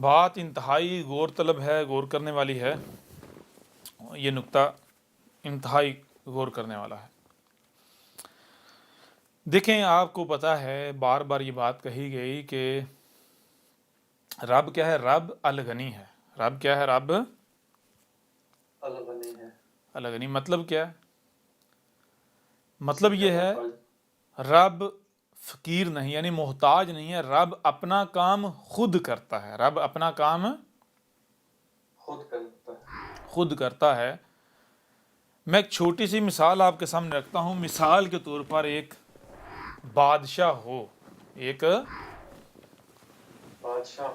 بات انتہائی غور طلب ہے، غور کرنے والی ہے، یہ نقطہ انتہائی غور کرنے والا ہے۔ دیکھیں، آپ کو پتہ ہے بار بار یہ بات کہی گئی کہ رب کیا ہے؟ رب الغنی ہے۔ رب کیا ہے؟ رب الغنی ہے۔ الغنی مطلب کیا ہے؟ مطلب یہ ہے رب فقیر نہیں، یعنی محتاج نہیں ہے، رب اپنا کام خود کرتا ہے۔ رب اپنا کام خود کرتا ہے۔ میں ایک چھوٹی سی مثال آپ کے سامنے رکھتا ہوں۔ مثال کے طور پر ایک بادشاہ ہو، ایک بادشاہ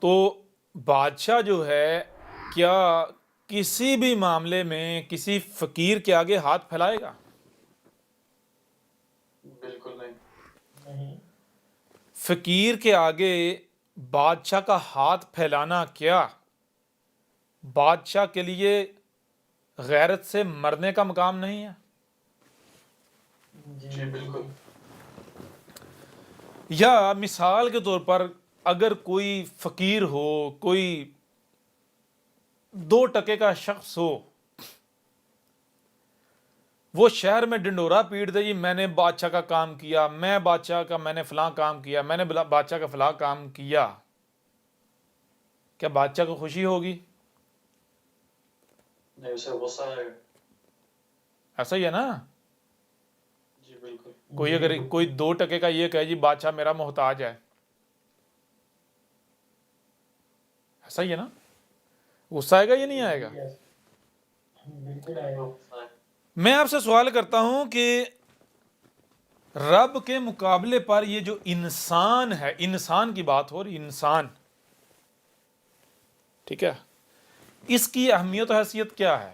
تو بادشاہ جو ہے کیا کسی بھی معاملے میں کسی فقیر کے آگے ہاتھ پھیلائے گا؟ بالکل نہیں۔ فقیر کے آگے بادشاہ کا ہاتھ پھیلانا کیا بادشاہ کے لیے غیرت سے مرنے کا مقام نہیں ہے؟ جی بالکل۔ یا مثال کے طور پر اگر کوئی فقیر ہو، کوئی 2 ٹکے کا شخص ہو، وہ شہر میں ڈنڈورا پیٹ دے، جی میں نے بادشاہ کا کام کیا، میں بادشاہ کا میں نے فلاں کام کیا، میں نے بادشاہ کا فلاں کام کیا، کیا بادشاہ کو خوشی ہوگی؟ نہیں، اسے غصہ آئے گا۔ ایسا ہی ہے نا؟ جی بالکل۔ کوئی اگر کوئی 2 ٹکے کا یہ کہے جی بادشاہ میرا محتاج ہے، ایسا ہی ہے نا؟ غصہ آئے گا یا نہیں آئے گا؟ بالکل آئے گا۔ میں آپ سے سوال کرتا ہوں کہ رب کے مقابلے پر یہ جو انسان ہے، انسان کی بات ہو رہی، انسان، ٹھیک ہے، اس کی اہمیت و حیثیت کیا ہے؟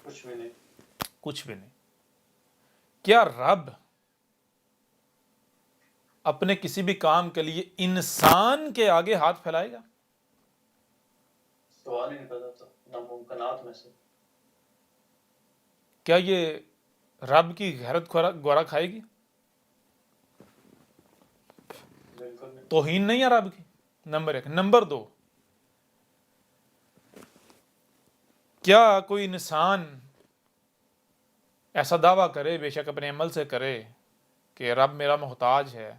کچھ بھی نہیں۔ کچھ بھی نہیں۔ کیا رب اپنے کسی بھی کام کے لیے انسان کے آگے ہاتھ پھیلائے گا؟ سوال ہی نہیں پیدا ہوتا، ناممکنات میں سے۔ کیا یہ رب کی غیرت گوارا کھائے گی؟ بالکل نہیں۔ توہین نہیں ہے رب کی، نمبر 1۔ نمبر 2، کیا کوئی انسان ایسا دعویٰ کرے، بے شک اپنے عمل سے کرے، کہ رب میرا محتاج ہے،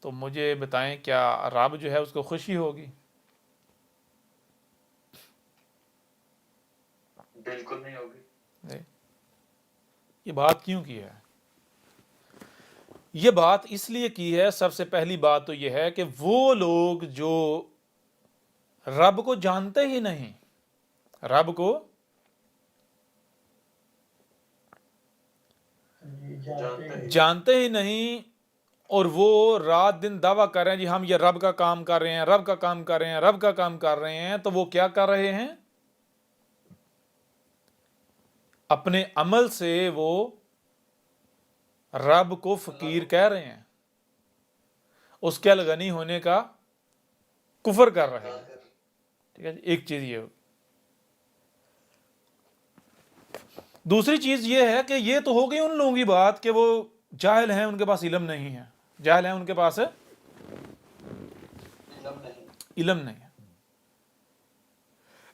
تو مجھے بتائیں کیا رب جو ہے اس کو خوشی ہوگی؟ بالکل نہیں ہوگی۔ یہ بات کیوں کی ہے؟ یہ بات اس لیے کی ہے، سب سے پہلی بات تو یہ ہے کہ وہ لوگ جو رب کو جانتے ہی نہیں، رب کو جانتے ہی نہیں، اور وہ رات دن دعویٰ کر رہے ہیں جی ہم یہ رب کا کام کر رہے ہیں، رب کا کام کر رہے ہیں، رب کا کام کر رہے ہیں، تو وہ کیا کر رہے ہیں؟ اپنے عمل سے وہ رب کو فقیر کہہ رہے ہیں، اس کے الغنی ہونے کا کفر کر رہے ہیں۔ ٹھیک ہے جی، ایک چیز یہ ہوگی۔ دوسری چیز یہ ہے کہ یہ تو ہو گئی ان لوگوں کی بات کہ وہ جاہل ہیں، ان کے پاس علم نہیں ہے، جاہل ہیں، ان کے پاس علم نہیں ہے۔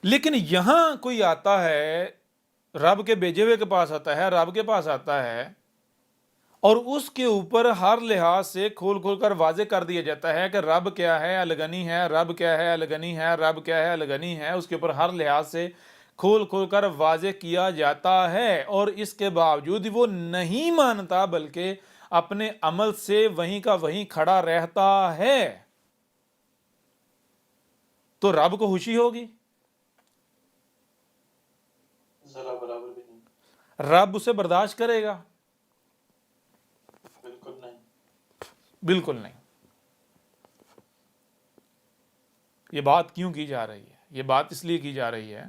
لیکن یہاں کوئی آتا ہے، رب کے بھیجے ہوئے کے پاس آتا ہے، رب کے پاس آتا ہے، اور اس کے اوپر ہر لحاظ سے کھول کھول کر واضح کر دیا جاتا ہے کہ رب کیا ہے؟ الغنی ہے۔ رب کیا ہے؟ الغنی ہے۔ رب کیا ہے؟ الغنی ہے۔ اس کے اوپر ہر لحاظ سے کھول کھول کر واضح کیا جاتا ہے، اور اس کے باوجود وہ نہیں مانتا، بلکہ اپنے عمل سے وہیں کا وہیں کھڑا رہتا ہے، تو رب کو خوشی ہوگی؟ ذرا برابر بھی نہیں۔ رب اسے برداشت کرے گا؟ بالکل نہیں۔ بالکل نہیں۔ یہ بات کیوں کی جا رہی ہے؟ یہ بات اس لیے کی جا رہی ہے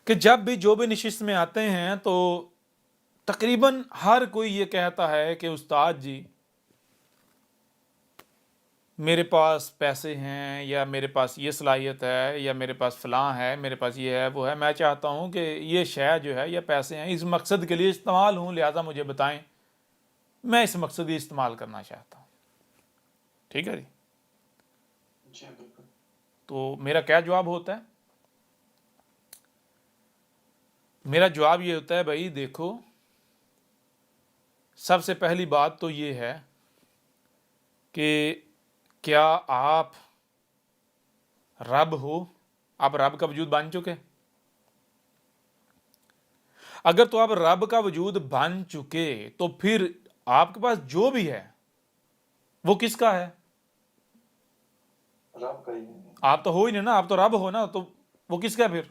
کہ جب بھی جو بھی نشست میں آتے ہیں تو تقریباً ہر کوئی یہ کہتا ہے کہ استاد جی میرے پاس پیسے ہیں، یا میرے پاس یہ صلاحیت ہے، یا میرے پاس فلاں ہے، میرے پاس یہ ہے وہ ہے، میں چاہتا ہوں کہ یہ شے جو ہے یا پیسے ہیں اس مقصد کے لیے استعمال ہوں، لہٰذا مجھے بتائیں میں اس مقصد کی استعمال کرنا چاہتا ہوں. ٹھیک ہے جی. جی بالکل. تو میرا کیا جواب ہوتا ہے؟ میرا جواب یہ ہوتا ہے بھائی دیکھو، سب سے پہلی بات تو یہ ہے کہ کیا آپ رب ہو؟ آپ رب کا وجود بن چکے؟ اگر تو آپ رب کا وجود بن چکے تو پھر آپ کے پاس جو بھی ہے وہ کس کا ہے؟ رب کا ہی ہے. آپ تو ہو ہی نہیں نا، آپ تو رب ہو نا، تو وہ کس کا ہے پھر؟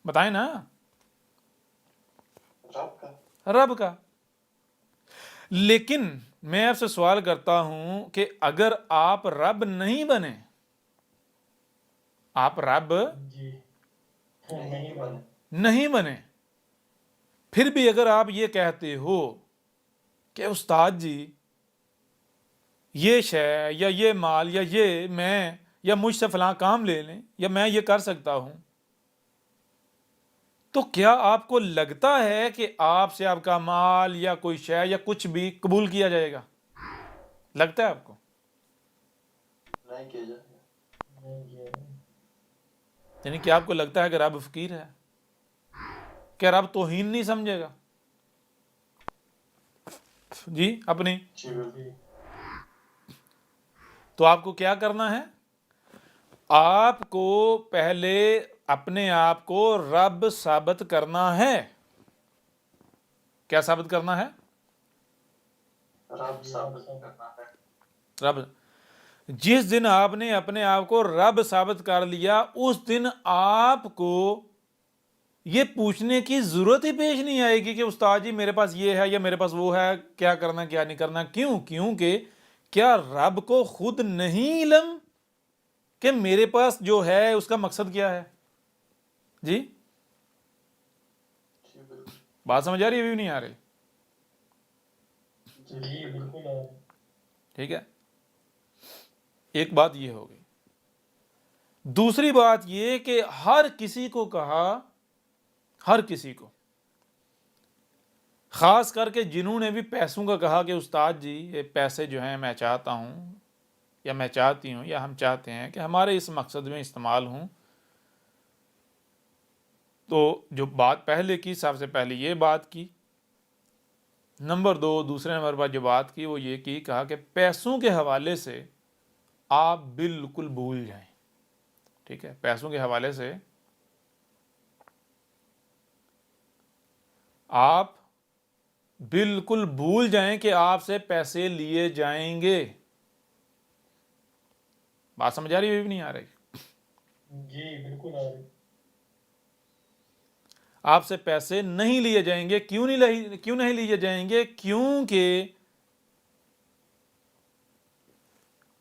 بتائیں نا. رب کا. رب کا. لیکن میں آپ سے سوال کرتا ہوں کہ اگر آپ رب نہیں بنے، آپ رب جی نہیں بنے. نہیں بنے، پھر بھی اگر آپ یہ کہتے ہو کہ استاد جی یہ شے یا یہ مال یا یہ میں یا مجھ سے فلاں کام لے لیں یا میں یہ کر سکتا ہوں، تو کیا آپ کو لگتا ہے کہ آپ سے آپ کا مال یا کوئی شے یا کچھ بھی قبول کیا جائے گا؟ لگتا ہے آپ کو؟ نہیں کیا جائے گا. نہیں کیا جائے گا. یعنی کہ آپ کو لگتا ہے کہ رب فقیر ہے، کیا رب توہین نہیں سمجھے گا؟ جی اپنی. جی بالکل. تو آپ کو کیا کرنا ہے؟ آپ کو پہلے اپنے آپ کو رب ثابت کرنا ہے. کیا ثابت کرنا ہے؟ رب ثابت کرنا ہے. رب. جس دن آپ نے اپنے آپ کو رب ثابت کر لیا اس دن آپ کو یہ پوچھنے کی ضرورت ہی پیش نہیں آئے گی کہ استاد جی میرے پاس یہ ہے یا میرے پاس وہ ہے، کیا کرنا کیا نہیں کرنا. کیونکہ کیا رب کو خود نہیں علم کہ میرے پاس جو ہے اس کا مقصد کیا ہے؟ جی جی بالکل. بات سمجھ آ رہی ہے بھی نہیں آ رہی؟ جی بالکل. ٹھیک ہے. ایک بات یہ ہو گئی. دوسری بات یہ کہ ہر کسی کو کہا، ہر کسی کو، خاص کر کے جنہوں نے بھی پیسوں کا کہا کہ استاد جی یہ پیسے جو ہیں میں چاہتا ہوں یا میں چاہتی ہوں یا ہم چاہتے ہیں کہ ہمارے اس مقصد میں استعمال ہوں، تو جو بات پہلے کی، سب سے پہلے یہ بات کی. نمبر دو، دوسرے نمبر پر جو بات کی وہ یہ کی، کہا کہ پیسوں کے حوالے سے آپ بالکل بھول جائیں. ٹھیک ہے، پیسوں کے حوالے سے آپ بالکل بھول جائیں کہ آپ سے پیسے لیے جائیں گے. بات سمجھ آ رہی ہے بھی نہیں آ رہی؟ جی بالکل آ رہی. آپ سے پیسے نہیں لیے جائیں گے. کیوں نہیں لیے جائیں گے؟ کیونکہ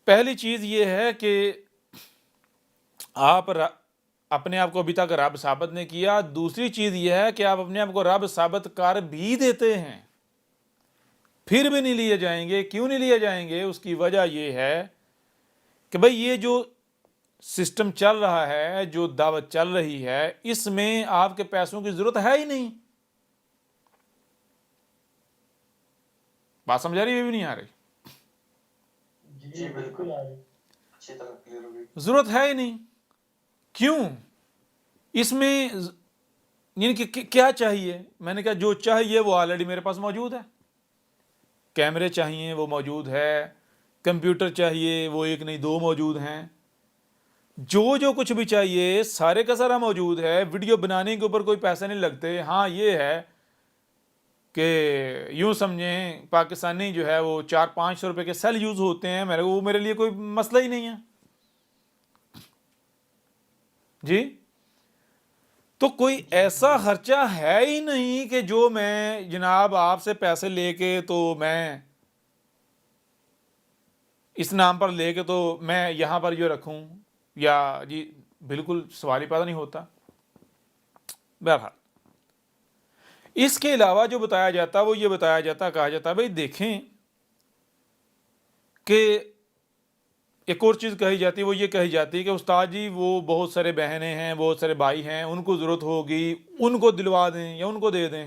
پہلی چیز یہ ہے کہ آپ اپنے آپ کو ابھی تک رب ثابت نہیں کیا. دوسری چیز یہ ہے کہ آپ اپنے آپ کو رب ثابت کر بھی دیتے ہیں، پھر بھی نہیں لیے جائیں گے. کیوں نہیں لیے جائیں گے؟ اس کی وجہ یہ ہے کہ بھئی یہ جو سسٹم چل رہا ہے، جو دعوت چل رہی ہے، اس میں آپ کے پیسوں کی ضرورت ہے ہی نہیں. بات سمجھ آ رہی ہے بھی نہیں آ رہی؟ جی بالکل آ رہی. اچھی طرح کلیئر ہو گئی. ضرورت ہے ہی نہیں. کیوں؟ اس میں یعنی کہ کیا چاہیے؟ میں نے کہا جو چاہیے وہ آلریڈی میرے پاس موجود ہے. کیمرے چاہیے وہ موجود ہے، کمپیوٹر چاہیے وہ ایک نہیں دو موجود ہیں، جو کچھ بھی چاہیے سارے کا سارا موجود ہے. ویڈیو بنانے کے اوپر کوئی پیسے نہیں لگتے. ہاں یہ ہے کہ یوں سمجھیں پاکستانی جو ہے وہ 400-500 روپے کے سیل یوز ہوتے ہیں، وہ میرے لیے کوئی مسئلہ ہی نہیں ہے. جی تو کوئی ایسا خرچہ ہے ہی نہیں کہ جو میں جناب آپ سے پیسے لے کے تو میں اس نام پر لے کے تو میں یہاں پر یہ رکھوں، یا جی بالکل سوال ہی پیدا نہیں ہوتا. بہرحال اس کے علاوہ جو بتایا جاتا وہ یہ بتایا جاتا، کہا جاتا بھئی دیکھیں کہ ایک اور چیز کہی جاتی، وہ یہ کہی جاتی کہ استاد جی وہ بہت سارے بہنیں ہیں، بہت سارے بھائی ہیں، ان کو ضرورت ہوگی، ان کو دلوا دیں یا ان کو دے دیں.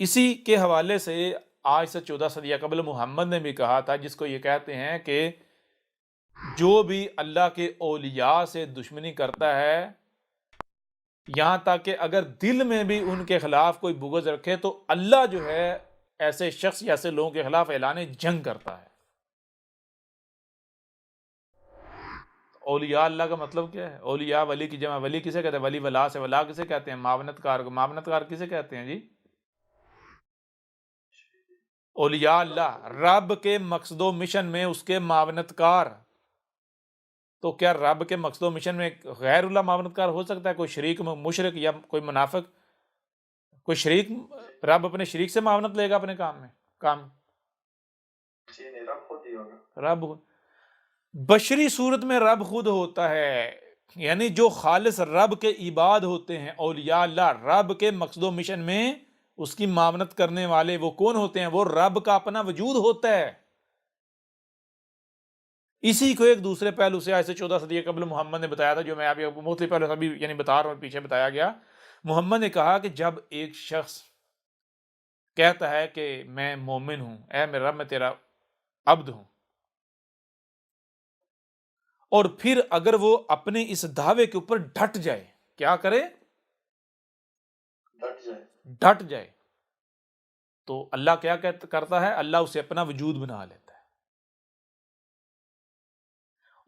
اسی کے حوالے سے آج سے 14 صدیہ قبل محمد نے بھی کہا تھا، جس کو یہ کہتے ہیں کہ جو بھی اللہ کے اولیاء سے دشمنی کرتا ہے، یہاں تک کہ اگر دل میں بھی ان کے خلاف کوئی بغض رکھے، تو اللہ جو ہے ایسے شخص یا ایسے لوگوں کے خلاف اعلان جنگ کرتا ہے۔ اولیاء اللہ کا مطلب کیا ہے؟ اولیاء، ولی کی جمع ولی کسے کہتے ہیں؟ ولی ولا سے ولا کسے کہتے ہیں؟ معاونت کار کو معاونت کار کسے کہتے ہیں جی؟ اولیاء اللہ، رب کے مقصد و مشن میں اس کے معاونت کار۔ تو کیا رب کے مقصد و مشن میں غیر اللہ معاونت کار ہو سکتا ہے؟ کوئی شریک مشرک یا کوئی منافق، کوئی شریک، رب اپنے شریک سے معاونت لے گا اپنے کام میں؟ جی نہیں، رب خود ہی ہوگا۔ رب بشری صورت میں رب خود ہوتا ہے، یعنی جو خالص رب کے عباد ہوتے ہیں اولیاء اللہ، رب کے مقصد و مشن میں اس کی معاونت کرنے والے، وہ کون ہوتے ہیں؟ وہ رب کا اپنا وجود ہوتا ہے۔ اسی کو ایک دوسرے پہلو سے، ایسے 14 صدی قبل محمد نے بتایا تھا، جو میں ابھی مختلف پہلو ابھی یعنی بتا رہا ہوں، پیچھے بتایا گیا۔ محمد نے کہا کہ جب ایک شخص کہتا ہے کہ میں مومن ہوں، اے میرے رب میں تیرا عبد ہوں، اور پھر اگر وہ اپنے اس دعوے کے اوپر ڈٹ جائے، کیا کرے؟ ڈٹ جائے، تو اللہ کیا کرتا ہے؟ اللہ اسے اپنا وجود بنا لیتا ہے۔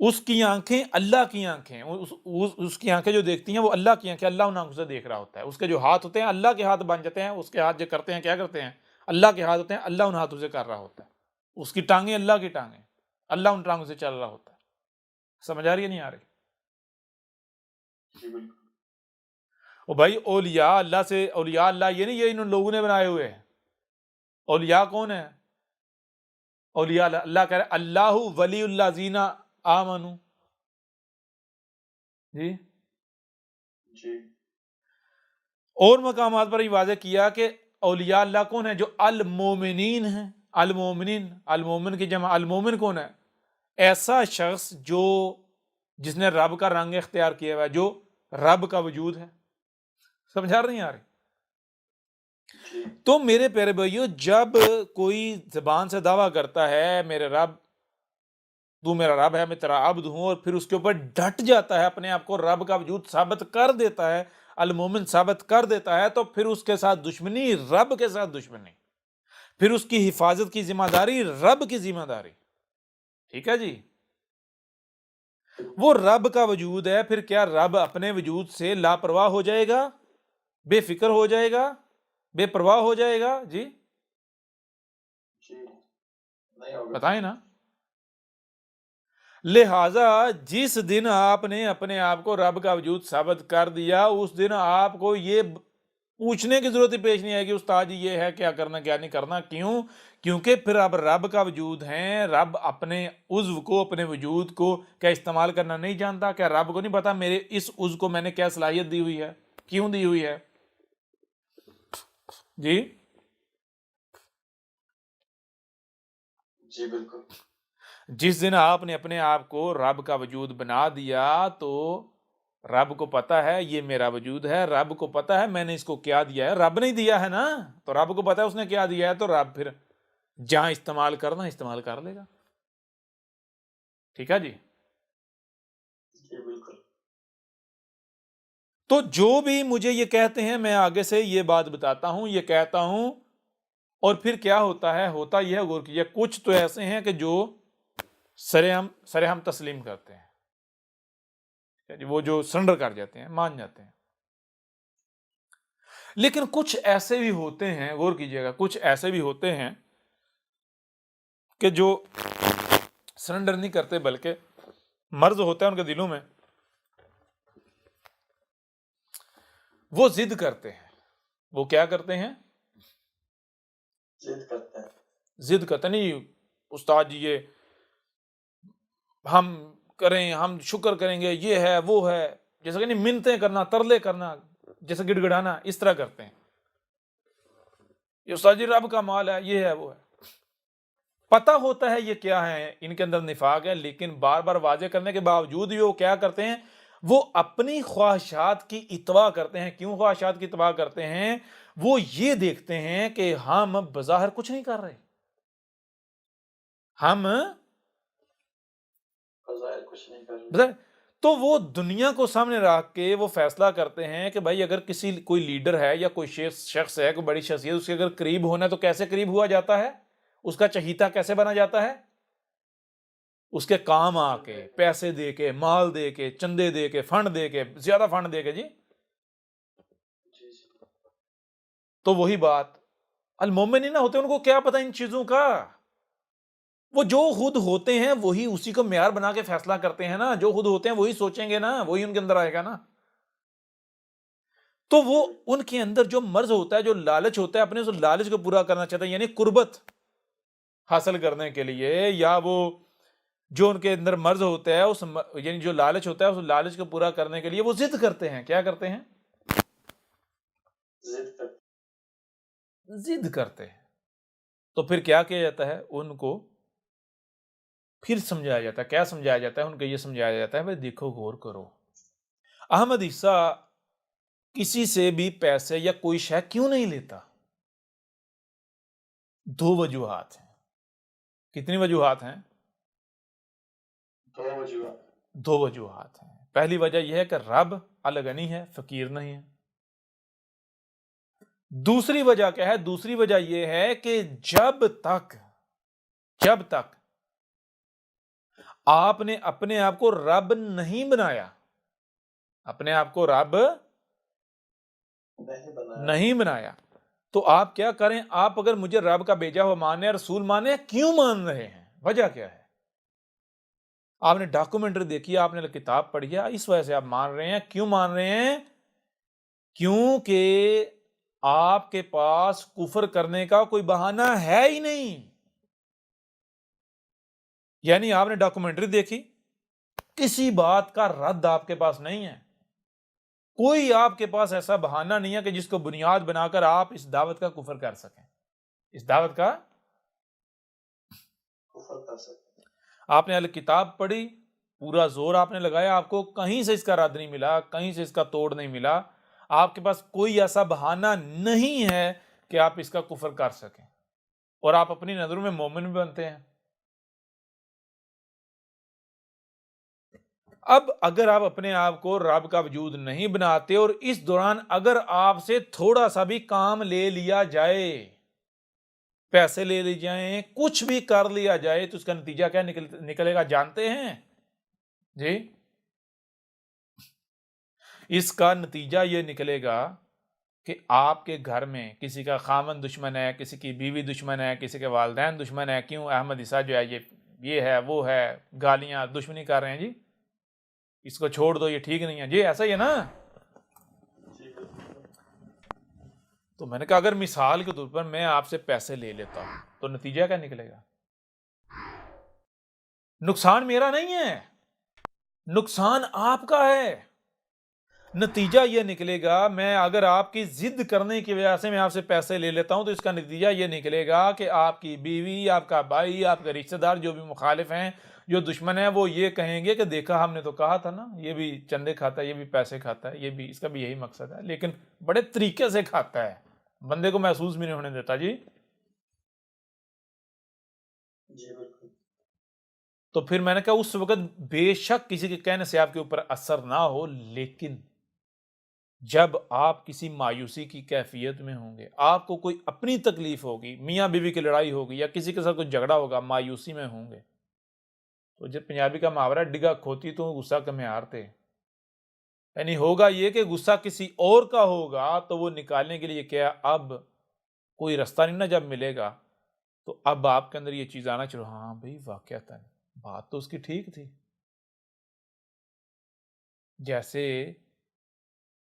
اس کی آنکھیں اللہ کی آنکھیں، اس کی آنکھیں جو دیکھتی ہیں وہ اللہ کی آنکھیں، اللہ ان آنکھوں سے دیکھ رہا ہوتا ہے۔ اس کے جو ہاتھ ہوتے ہیں اللہ کے ہاتھ بن جاتے ہیں، اس کے ہاتھ جو کرتے ہیں کیا کرتے ہیں؟ اللہ کے ہاتھ ہوتے ہیں، اللہ ان ہاتھوں سے کر رہا ہوتا ہے۔ اس کی ٹانگیں اللہ کی ٹانگیں، اللہ ان ٹانگوں سے چل رہا ہوتا ہے۔ سمجھ آ رہی ہے نہیں آ رہی؟ او بھائی، اولیاء اللہ سے، اولیاء اللہ یہ نہیں یہ ان لوگوں نے بنائے ہوئے ہیں۔ اولیاء کون ہے؟ اولیاء اللہ، اللہ کہہ رہے اللہ ولی الذین آمنوا، جی جی اور مقامات پر یہ واضح کیا کہ اولیاء اللہ کون ہے؟ جو المومنین ہیں۔ المومنین، المومن کی جمع، المومن کون ہے؟ ایسا شخص جو جس نے رب کا رنگ اختیار کیا ہوا ہے، جو رب کا وجود ہے۔ سمجھا نہیں آ رہی؟ تو میرے پیارے بھائیو، جب کوئی زبان سے دعویٰ کرتا ہے میرے رب، تو میرا رب ہے، میں تیرا عبد ہوں، اور پھر اس کے اوپر ڈٹ جاتا ہے، اپنے آپ کو رب کا وجود ثابت کر دیتا ہے، المومن ثابت کر دیتا ہے، تو پھر اس کے ساتھ دشمنی، رب کے ساتھ دشمنی، پھر اس کی حفاظت کی ذمہ داری رب کی ذمہ داری۔ ٹھیک ہے جی؟ وہ رب کا وجود ہے، پھر کیا رب اپنے وجود سے لاپرواہ ہو جائے گا؟ بے فکر ہو جائے گا؟ بے پرواہ ہو جائے گا؟ جی بتائیں نا۔ لہٰذا جس دن آپ نے اپنے آپ کو رب کا وجود ثابت کر دیا، اس دن آپ کو یہ پوچھنے کی ضرورت ہی پیش نہیں ہے کہ استاد جی یہ ہے کیا کرنا کیا نہیں کرنا۔ کیوں؟ کیونکہ پھر اب رب کا وجود ہے، رب اپنے عضو کو، اپنے وجود کو کیا استعمال کرنا نہیں جانتا؟ کیا رب کو نہیں پتا میرے اس عضو کو میں نے کیا صلاحیت دی ہوئی ہے، کیوں دی ہوئی ہے؟ جی جی بالکل۔ جس دن آپ نے اپنے آپ کو رب کا وجود بنا دیا، تو رب کو پتا ہے یہ میرا وجود ہے، رب کو پتا ہے میں نے اس کو کیا دیا ہے، رب نہیں دیا ہے نا، تو رب کو پتا ہے اس نے کیا دیا ہے، تو رب پھر جہاں استعمال کرنا استعمال کر لے گا۔ ٹھیک ہے جی؟ جی بالکل۔ تو جو بھی مجھے یہ کہتے ہیں، میں آگے سے یہ بات بتاتا ہوں، یہ کہتا ہوں، اور پھر کیا ہوتا ہے؟ ہوتا یہ ہے، غور کیجیے، کچھ تو ایسے ہیں کہ جو سرہم تسلیم کرتے ہیں، وہ جو سرنڈر کر جاتے ہیں، مان جاتے ہیں۔ لیکن کچھ ایسے بھی ہوتے ہیں، غور کیجیے گا، کچھ ایسے بھی ہوتے ہیں کہ جو سرنڈر نہیں کرتے، بلکہ مرض ہوتا ہے ان کے دلوں میں، وہ ضد کرتے ہیں۔ وہ کیا کرتے ہیں؟ ضد کرتے ہیں۔ ضد کرتے نہیں، استاد جی یہ ہم کریں، ہم شکر کریں گے، یہ ہے وہ ہے، جیسا کہ نہیں، منتیں کرنا، ترلے کرنا، جیسے گڑ گڑانا، اس طرح کرتے ہیں۔ یہ استاد جی رب کا مال ہے، یہ ہے وہ ہے۔ پتہ ہوتا ہے یہ کیا ہے، ان کے اندر نفاق ہے، لیکن بار بار واضح کرنے کے باوجود بھی وہ کیا کرتے ہیں؟ وہ اپنی خواہشات کی اتباع کرتے ہیں۔ کیوں خواہشات کی اتباع کرتے ہیں؟ وہ یہ دیکھتے ہیں کہ ہم بظاہر کچھ نہیں کر رہے، ہم بظاہر کچھ نہیں کر رہے، بظاہر، تو وہ دنیا کو سامنے رکھ کے وہ فیصلہ کرتے ہیں کہ بھائی اگر کوئی لیڈر ہے یا کوئی شخص ہے، کوئی بڑی شخصیت، اس کے اگر قریب ہونا ہے تو کیسے قریب ہوا جاتا ہے، اس کا چہیتا کیسے بنا جاتا ہے، اس کے کام آ کے، پیسے دے کے، مال دے کے، چندے دے کے، فنڈ دے کے، زیادہ فنڈ دے کے، جی۔ جی جی تو وہی بات، المومنین ہوتے ان کو کیا پتہ ان چیزوں کا، وہ جو خود ہوتے ہیں وہی اسی کو معیار بنا کے فیصلہ کرتے ہیں نا، جو خود ہوتے ہیں وہی سوچیں گے نا، وہی ان کے اندر آئے گا نا۔ تو وہ ان کے اندر جو مرض ہوتا ہے، جو لالچ ہوتا ہے، اپنے اس لالچ کو پورا کرنا چاہتے ہیں، یعنی قربت حاصل کرنے کے لیے، یا وہ جو ان کے اندر مرض ہوتا ہے یعنی جو لالچ ہوتا ہے اس لالچ کو پورا کرنے کے لیے وہ ضد کرتے ہیں۔ کیا کرتے ہیں؟ ضد کرتے ہیں۔ تو پھر کیا کیا جاتا ہے؟ ان کو پھر سمجھایا جاتا ہے۔ کیا سمجھایا جاتا ہے؟ ان کو یہ سمجھایا جاتا ہے بھائی دیکھو، غور کرو، احمد عیسیٰ کسی سے بھی پیسے یا کوئی شے کیوں نہیں لیتا؟ دو وجوہات ہیں۔ کتنی وجوہات ہیں؟ دو وجوہات ہیں۔ پہلی وجہ یہ ہے کہ رب الغنی ہے، فقیر نہیں ہے۔ دوسری وجہ کیا ہے؟ دوسری وجہ یہ ہے کہ جب تک آپ نے اپنے آپ کو رب نہیں بنایا، اپنے آپ کو رب نہیں بنایا، تو آپ کیا کریں؟ آپ اگر مجھے رب کا بھیجا ہوا مانے، رسول مانے، کیوں مان رہے ہیں؟ وجہ کیا ہے؟ آپ نے ڈاکومنٹری دیکھی، آپ نے کتاب پڑھی ہے، اس وجہ سے آپ مان رہے ہیں۔ کیوں مان رہے ہیں؟ کیونکہ آپ کے پاس کفر کرنے کا کوئی بہانہ ہے ہی نہیں۔ یعنی آپ نے ڈاکومنٹری دیکھی، کسی بات کا رد آپ کے پاس نہیں ہے، کوئی آپ کے پاس ایسا بہانہ نہیں ہے کہ جس کو بنیاد بنا کر آپ اس دعوت کا کفر کر سکیں، اس دعوت کا کفر کر سکیں۔ آپ نے کتاب پڑھی، پورا زور آپ نے لگایا، آپ کو کہیں سے اس کا رد نہیں ملا، کہیں سے اس کا توڑ نہیں ملا، آپ کے پاس کوئی ایسا بہانہ نہیں ہے کہ آپ اس کا کفر کر سکیں، اور آپ اپنی نظروں میں مومن بھی بنتے ہیں۔ اب اگر آپ اپنے آپ کو رب کا وجود نہیں بناتے اور اس دوران اگر آپ سے تھوڑا سا بھی کام لے لیا جائے، پیسے لے لی جائیں، کچھ بھی کر لیا جائے، تو اس کا نتیجہ کیا نکلے گا جانتے ہیں؟ جی، اس کا نتیجہ یہ نکلے گا کہ آپ کے گھر میں کسی کا خامن دشمن ہے، کسی کی بیوی دشمن ہے، کسی کے والدین دشمن ہے۔ کیوں؟ احمد عیسیٰ جو ہے یہ ہے، وہ ہے، گالیاں، دشمنی کر رہے ہیں، جی اس کو چھوڑ دو، یہ ٹھیک نہیں ہے، جی ایسا ہی ہے نا۔ تو میں نے کہا اگر مثال کے طور پر میں آپ سے پیسے لے لیتا ہوں تو نتیجہ کیا نکلے گا؟ نقصان میرا نہیں ہے، نقصان آپ کا ہے۔ نتیجہ یہ نکلے گا، میں اگر آپ کی ضد کرنے کی وجہ سے میں آپ سے پیسے لے لیتا ہوں تو اس کا نتیجہ یہ نکلے گا کہ آپ کی بیوی، آپ کا بھائی، آپ کے رشتہ دار جو بھی مخالف ہیں، جو دشمن ہیں، وہ یہ کہیں گے کہ دیکھا ہم نے تو کہا تھا نا، یہ بھی چندے کھاتا ہے، یہ بھی پیسے کھاتا ہے، یہ بھی، اس کا بھی یہی مقصد ہے، لیکن بڑے طریقے سے کھاتا ہے، بندے کو محسوس بھی نہیں ہونے دیتا۔ جی بالکل۔ تو پھر میں نے کہا اس وقت بے شک کسی کے کہنے سے آپ کے اوپر اثر نہ ہو، لیکن جب آپ کسی مایوسی کی کیفیت میں ہوں گے، آپ کو کوئی اپنی تکلیف ہوگی، میاں بیوی کی لڑائی ہوگی یا کسی کے ساتھ کوئی جھگڑا ہوگا، مایوسی میں ہوں گے، تو جب پنجابی کا محاورہ ڈگا کھوتی تو غصہ کمے ہارتے، یعنی ہوگا یہ کہ غصہ کسی اور کا ہوگا تو وہ نکالنے کے لیے کیا، اب کوئی رستہ نہیں نا جب ملے گا، تو اب آپ کے اندر یہ چیز آنا چلو، ہاں بھائی واقعتاً بات تو اس کی ٹھیک تھی، جیسے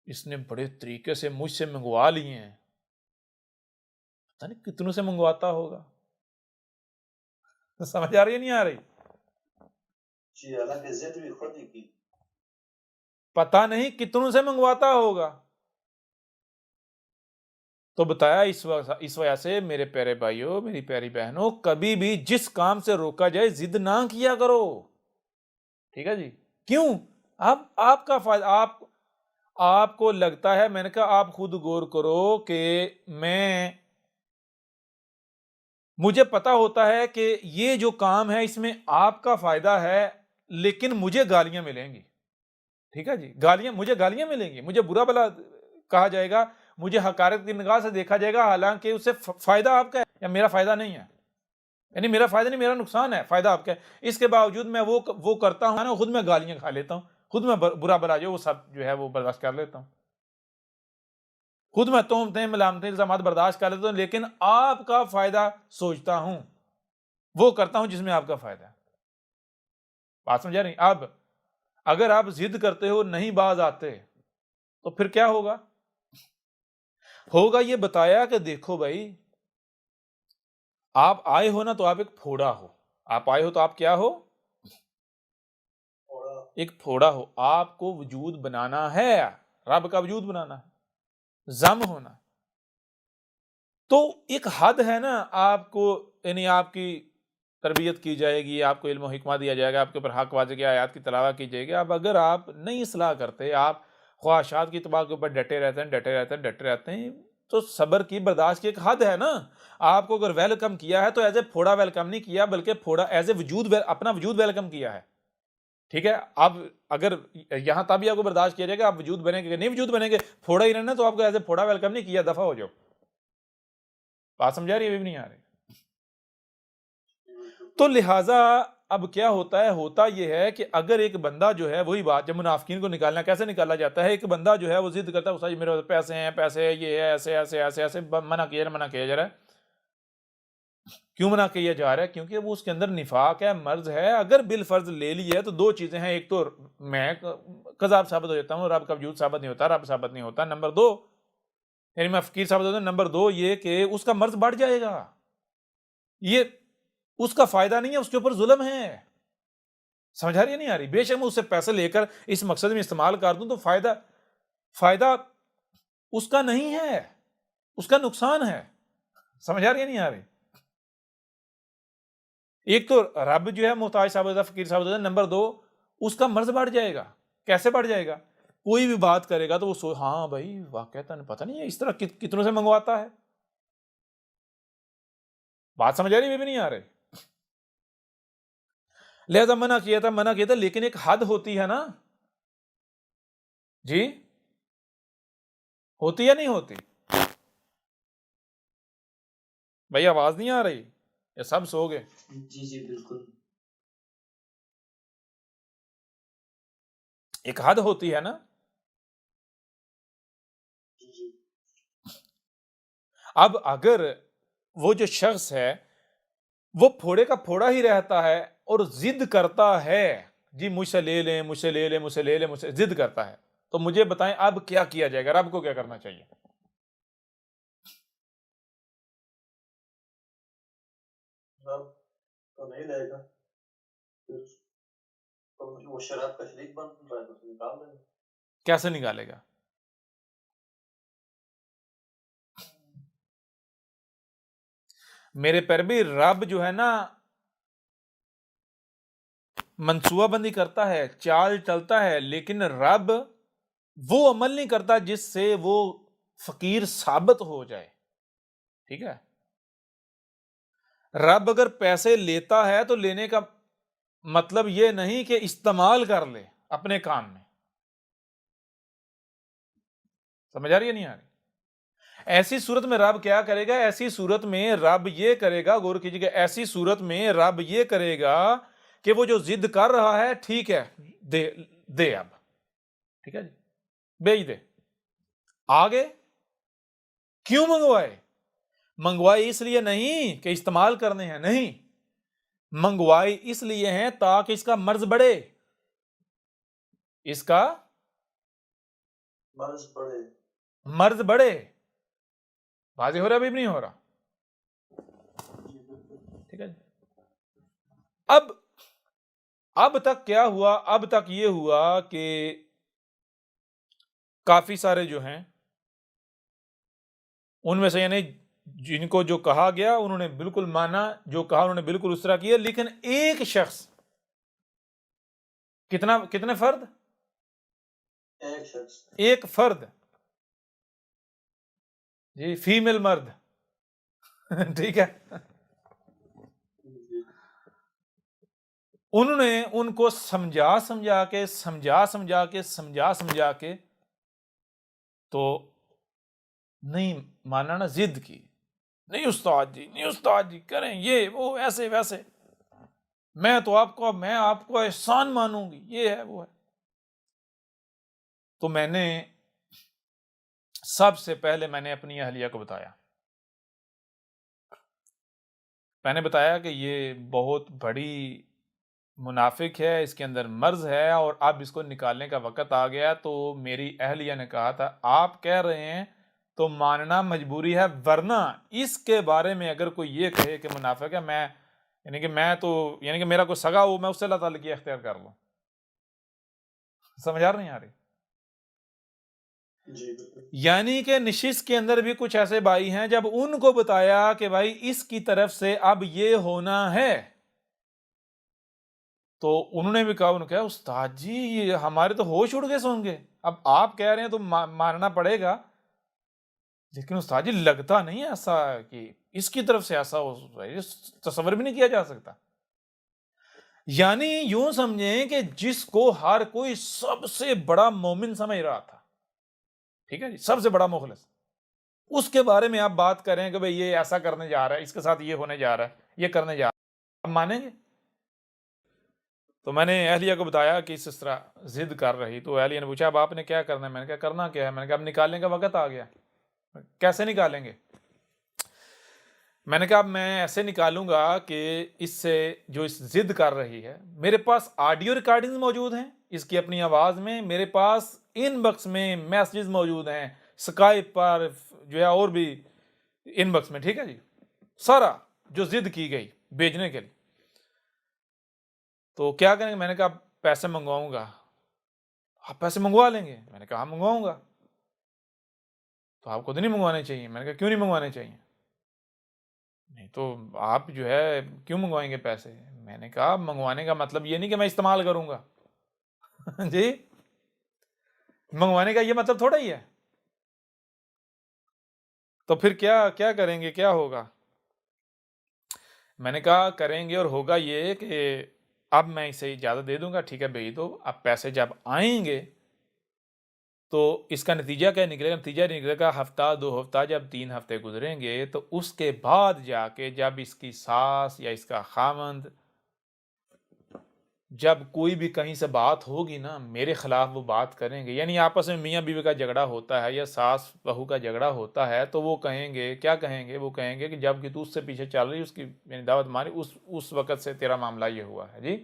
اس نے بڑے طریقے سے مجھ سے منگوا لیے ہیں، پتہ نہیں کتنوں سے منگواتا ہوگا۔ سمجھ آ رہی ہے نہیں آ رہی؟ جی حالانکہ ضد بھی خود ہی کی، پتہ نہیں کتنوں سے منگواتا ہوگا۔ تو بتایا اس وجہ سے میرے پیارے بھائیوں، میری پیاری بہنوں، کبھی بھی جس کام سے روکا جائے ضد نہ کیا کرو، ٹھیک ہے جی؟ کیوں؟ اب آپ کا فائدہ، آپ کو لگتا ہے، میں نے کہا آپ خود غور کرو کہ مجھے پتا ہوتا ہے کہ یہ جو کام ہے اس میں آپ کا فائدہ ہے، لیکن مجھے گالیاں ملیں گی، ٹھیک ہے جی، مجھے گالیاں ملیں گی، مجھے برا بلا کہا جائے گا، مجھے حقارت کی نگاہ سے دیکھا جائے گا، حالانکہ اس سے فائدہ آپ کا ہے یا میرا فائدہ نہیں ہے، یعنی میرا فائدہ نہیں، میرا نقصان ہے، فائدہ آپ کا ہے، اس کے باوجود میں وہ کرتا ہوں نا، خود میں گالیاں کھا لیتا ہوں، خود میں برا بلا جو وہ سب جو ہے وہ برداشت کر لیتا ہوں، خود میں تہمتیں ملامتیں الزامات برداشت کر لیتا ہوں، لیکن آپ کا فائدہ سوچتا ہوں، وہ کرتا ہوں جس میں آپ کا فائدہ ہے۔ بات سمجھا نہیں؟ اب اگر آپ ضد کرتے ہو نہیں باز آتے تو پھر کیا ہوگا یہ بتایا کہ دیکھو بھائی، آپ آئے ہو نا تو آپ ایک پھوڑا ہو، آپ آئے ہو تو آپ کیا ہو؟ ایک پھوڑا ہو، آپ کو وجود بنانا ہے، رب کا وجود بنانا ہے، ضم ہونا، تو ایک حد ہے نا، آپ کو یعنی آپ کی تربیت کی جائے گی، آپ کو علم و حکمہ دیا جائے گا، آپ کے اوپر حق واضح کی آیات کی تلاوت کی جائے گی۔ اب اگر آپ نہیں اصلاح کرتے، آپ خواہشات کی اتباع کے اوپر ڈٹے رہتے ہیں تو صبر کی، برداشت کی ایک حد ہے نا۔ آپ کو اگر ویلکم کیا ہے تو ایز اے پھوڑا ویلکم نہیں کیا، بلکہ پھوڑا ایز اے وجود، اپنا وجود ویلکم کیا ہے، ٹھیک ہے؟ اب اگر یہاں تب ہی آپ کو برداشت کیا جائے گا، آپ وجود بنیں گے، نہیں وجود بنیں گے، پھوڑا ہی رہنا، تو آپ کو ایز اے پھوڑا ویلکم نہیں کیا، دفعہ ہو جاؤ۔ بات سمجھا رہی ہے؟ بھی نہیں آ رہی؟ تو لہٰذا اب کیا ہوتا یہ ہے کہ اگر ایک بندہ جو ہے، وہی بات، جب منافقین کو نکالنا کیسے نکالا جاتا ہے، ایک بندہ جو ہے وہ ضد کرتا ہے، استاد جی میرے پاس پیسے ہیں، پیسے یہ ہے، ایسے ایسے ایسے ایسے، منع کیا جا رہا ہے۔ کیوں منع کیا جا رہا ہے؟ کیونکہ وہ اس کے اندر نفاق ہے، مرض ہے۔ اگر بالفرض لے لی ہے تو دو چیزیں ہیں، ایک تو میں کذاب ثابت ہو جاتا ہوں، رب کا وجود ثابت نہیں ہوتا، رب ثابت نہیں ہوتا، نمبر دو یعنی میں فقیر ثابت ہوتا ہوں، نمبر دو یہ کہ اس کا مرض بڑھ جائے گا، یہ اس کا فائدہ نہیں ہے، اس کے اوپر ظلم ہے۔ سمجھ آ رہی ہے نہیں آ رہی؟ بے شک میں اس سے پیسے لے کر اس مقصد میں استعمال کر دوں تو فائدہ اس کا نہیں ہے، اس کا نقصان ہے۔ سمجھ آ رہی ہے نہیں آ رہی؟ ایک تو رب جو ہے محتاج ثابت ہوتا ہے، فقیر ثابت ہوتا ہے، نمبر دو اس کا مرض بڑھ جائے گا۔ کیسے بڑھ جائے گا؟ کوئی بھی بات کرے گا تو وہ ہاں بھائی واقعتا پتہ نہیں ہے اس طرح کتنوں سے منگواتا ہے۔ بات سمجھ آ رہی ہے بھی نہیں آ رہی؟ لہذا منع کیا تھا، لیکن ایک حد ہوتی ہے نا جی، ہوتی یا نہیں ہوتی؟ بھائی آواز نہیں آ رہی؟ یہ سب سو گئے؟ جی بالکل۔ ایک حد ہوتی ہے نا۔ جی اب اگر وہ جو شخص ہے وہ پھوڑے کا پھوڑا ہی رہتا ہے اور ضد کرتا ہے، جی مجھ سے لے لیں، مجھ سے لے لیں، مجھ سے لے لیں، مجھ سے ضد کرتا ہے، تو مجھے بتائیں اب کیا کیا جائے گا؟ رب کو کیا کرنا چاہیے؟ رب تو نہیں لے گا، وہ شراب کا شریک بن رہا ہے تو نکال دیں گے۔ کیسے نکالے گا؟ میرے پر بھی رب جو ہے نا منصوبہ بندی کرتا ہے، چال چلتا ہے، لیکن رب وہ عمل نہیں کرتا جس سے وہ فقیر ثابت ہو جائے، ٹھیک ہے؟ رب اگر پیسے لیتا ہے تو لینے کا مطلب یہ نہیں کہ استعمال کر لے اپنے کام میں۔ سمجھ آ رہی ہے نہیں آ رہی؟ ایسی صورت میں رب کیا کرے گا؟ ایسی صورت میں رب یہ کرے گا، غور کیجیے گا، ایسی صورت میں رب یہ کرے گا کہ وہ جو ضد کر رہا ہے ٹھیک ہے دے اب، ٹھیک ہے جی، بیچ دے، آگے کیوں منگوائے اس لیے نہیں کہ استعمال کرنے ہیں، نہیں، منگوائی اس لیے ہیں تاکہ اس کا مرض بڑھے، اس کا مرض بڑھے۔ واضح ہو رہا بھی نہیں ہو رہا؟ ٹھیک ہے جی۔ اب تک کیا ہوا؟ اب تک یہ ہوا کہ کافی سارے جو ہیں ان میں سے یعنی جن کو جو کہا گیا انہوں نے بالکل مانا، جو کہا انہوں نے بالکل اس طرح کیا، لیکن ایک شخص، کتنے فرد؟ ایک شخص ایک فرد جی، فیمیل مرد ٹھیک ہے، جی انہوں نے ان کو سمجھا سمجھا کے تو نہیں مانا نا، ضد کی، نہیں استاد جی کریں یہ وہ ایسے ویسے، میں آپ کو احسان مانوں گی، یہ ہے وہ ہے۔ تو میں نے سب سے پہلے اپنی اہلیہ کو بتایا، میں نے بتایا کہ یہ بہت بڑی منافق ہے، اس کے اندر مرض ہے، اور اب اس کو نکالنے کا وقت آ گیا۔ تو میری اہلیہ نے کہا تھا آپ کہہ رہے ہیں تو ماننا مجبوری ہے، ورنہ اس کے بارے میں اگر کوئی یہ کہے کہ منافق ہے، یعنی کہ میرا کوئی سگا ہو، میں اس سے اللہ تعالیٰ کی اختیار کر لوں۔ سمجھ آ رہی ہیں؟ جی بالکل یعنی کہ نشست کے اندر بھی کچھ ایسے بھائی ہیں، جب ان کو بتایا کہ بھائی اس کی طرف سے اب یہ ہونا ہے، تو انہوں نے بھی کہا استاد جی یہ ہمارے تو ہوش اڑ گئے سن گے، اب آپ کہہ رہے ہیں تو ماننا پڑے گا، لیکن استاد جی لگتا نہیں ایسا کہ اس کی طرف سے ایسا ہو، تصور بھی نہیں کیا جا سکتا۔ یعنی یوں سمجھیں کہ جس کو ہر کوئی سب سے بڑا مومن سمجھ رہا تھا، ٹھیک ہے جی، سب سے بڑا مخلص، اس کے بارے میں آپ بات کریں کہ بھئی یہ ایسا کرنے جا رہا ہے، اس کے ساتھ یہ ہونے جا رہا ہے، یہ کرنے جا رہا ہے، آپ مانیں گے؟ تو میں نے اہلیہ کو بتایا کہ اس طرح ضد کر رہی، تو اہلیہ نے پوچھا اب آپ نے کیا کرنا ہے؟ میں نے کہا کرنا کیا ہے؟ میں نے کہا اب نکالنے کا وقت آ گیا۔ کیسے نکالیں گے؟ میں نے کہا اب میں ایسے نکالوں گا کہ اس سے جو اس ضد کر رہی ہے، میرے پاس آڈیو ریکارڈنگ موجود ہیں اس کی اپنی آواز میں، میرے پاس ان باکس میں میسیجز موجود ہیں، اسکائپ پر جو ہے اور بھی ان باکس میں، ٹھیک ہے جی، سارا جو ضد کی گئی بھیجنے کے لیے۔ تو کیا کریں گے؟ میں نے کہا پیسے منگواؤں گا۔ آپ پیسے منگوا لیں گے؟ میں نے کہا منگواؤں گا۔ تو آپ کو تو نہیں منگوانے چاہیے۔ میں نے کہا کیوں نہیں منگوانے چاہیے؟ نہیں تو آپ جو ہے کیوں منگوائیں گے پیسے؟ میں نے کہا منگوانے کا مطلب یہ نہیں کہ میں استعمال کروں گا جی، منگوانے کا یہ مطلب تھوڑا ہی ہے۔ تو پھر کیا کریں گے، کیا ہوگا؟ میں نے کہا کریں گے اور ہوگا یہ کہ اب میں اسے اجازت دے دوں گا، ٹھیک ہے بھیج دو، اب پیسے جب آئیں گے تو اس کا نتیجہ کیا نکلے گا؟ نتیجہ نکلے گا ہفتہ 2 ہفتہ، جب 3 ہفتے گزریں گے تو اس کے بعد جا کے جب اس کی ساس یا اس کا خامند جب کوئی بھی کہیں سے بات ہوگی نا، میرے خلاف وہ بات کریں گے، یعنی آپس میں میاں بیوی کا جھگڑا ہوتا ہے یا ساس بہو کا جھگڑا ہوتا ہے، تو وہ کہیں گے، کیا کہیں گے؟ وہ کہیں گے کہ جب کہ تو اس سے پیچھے چل رہی، اس کی یعنی دعوت مانی، اس وقت سے تیرا معاملہ یہ ہوا ہے جی،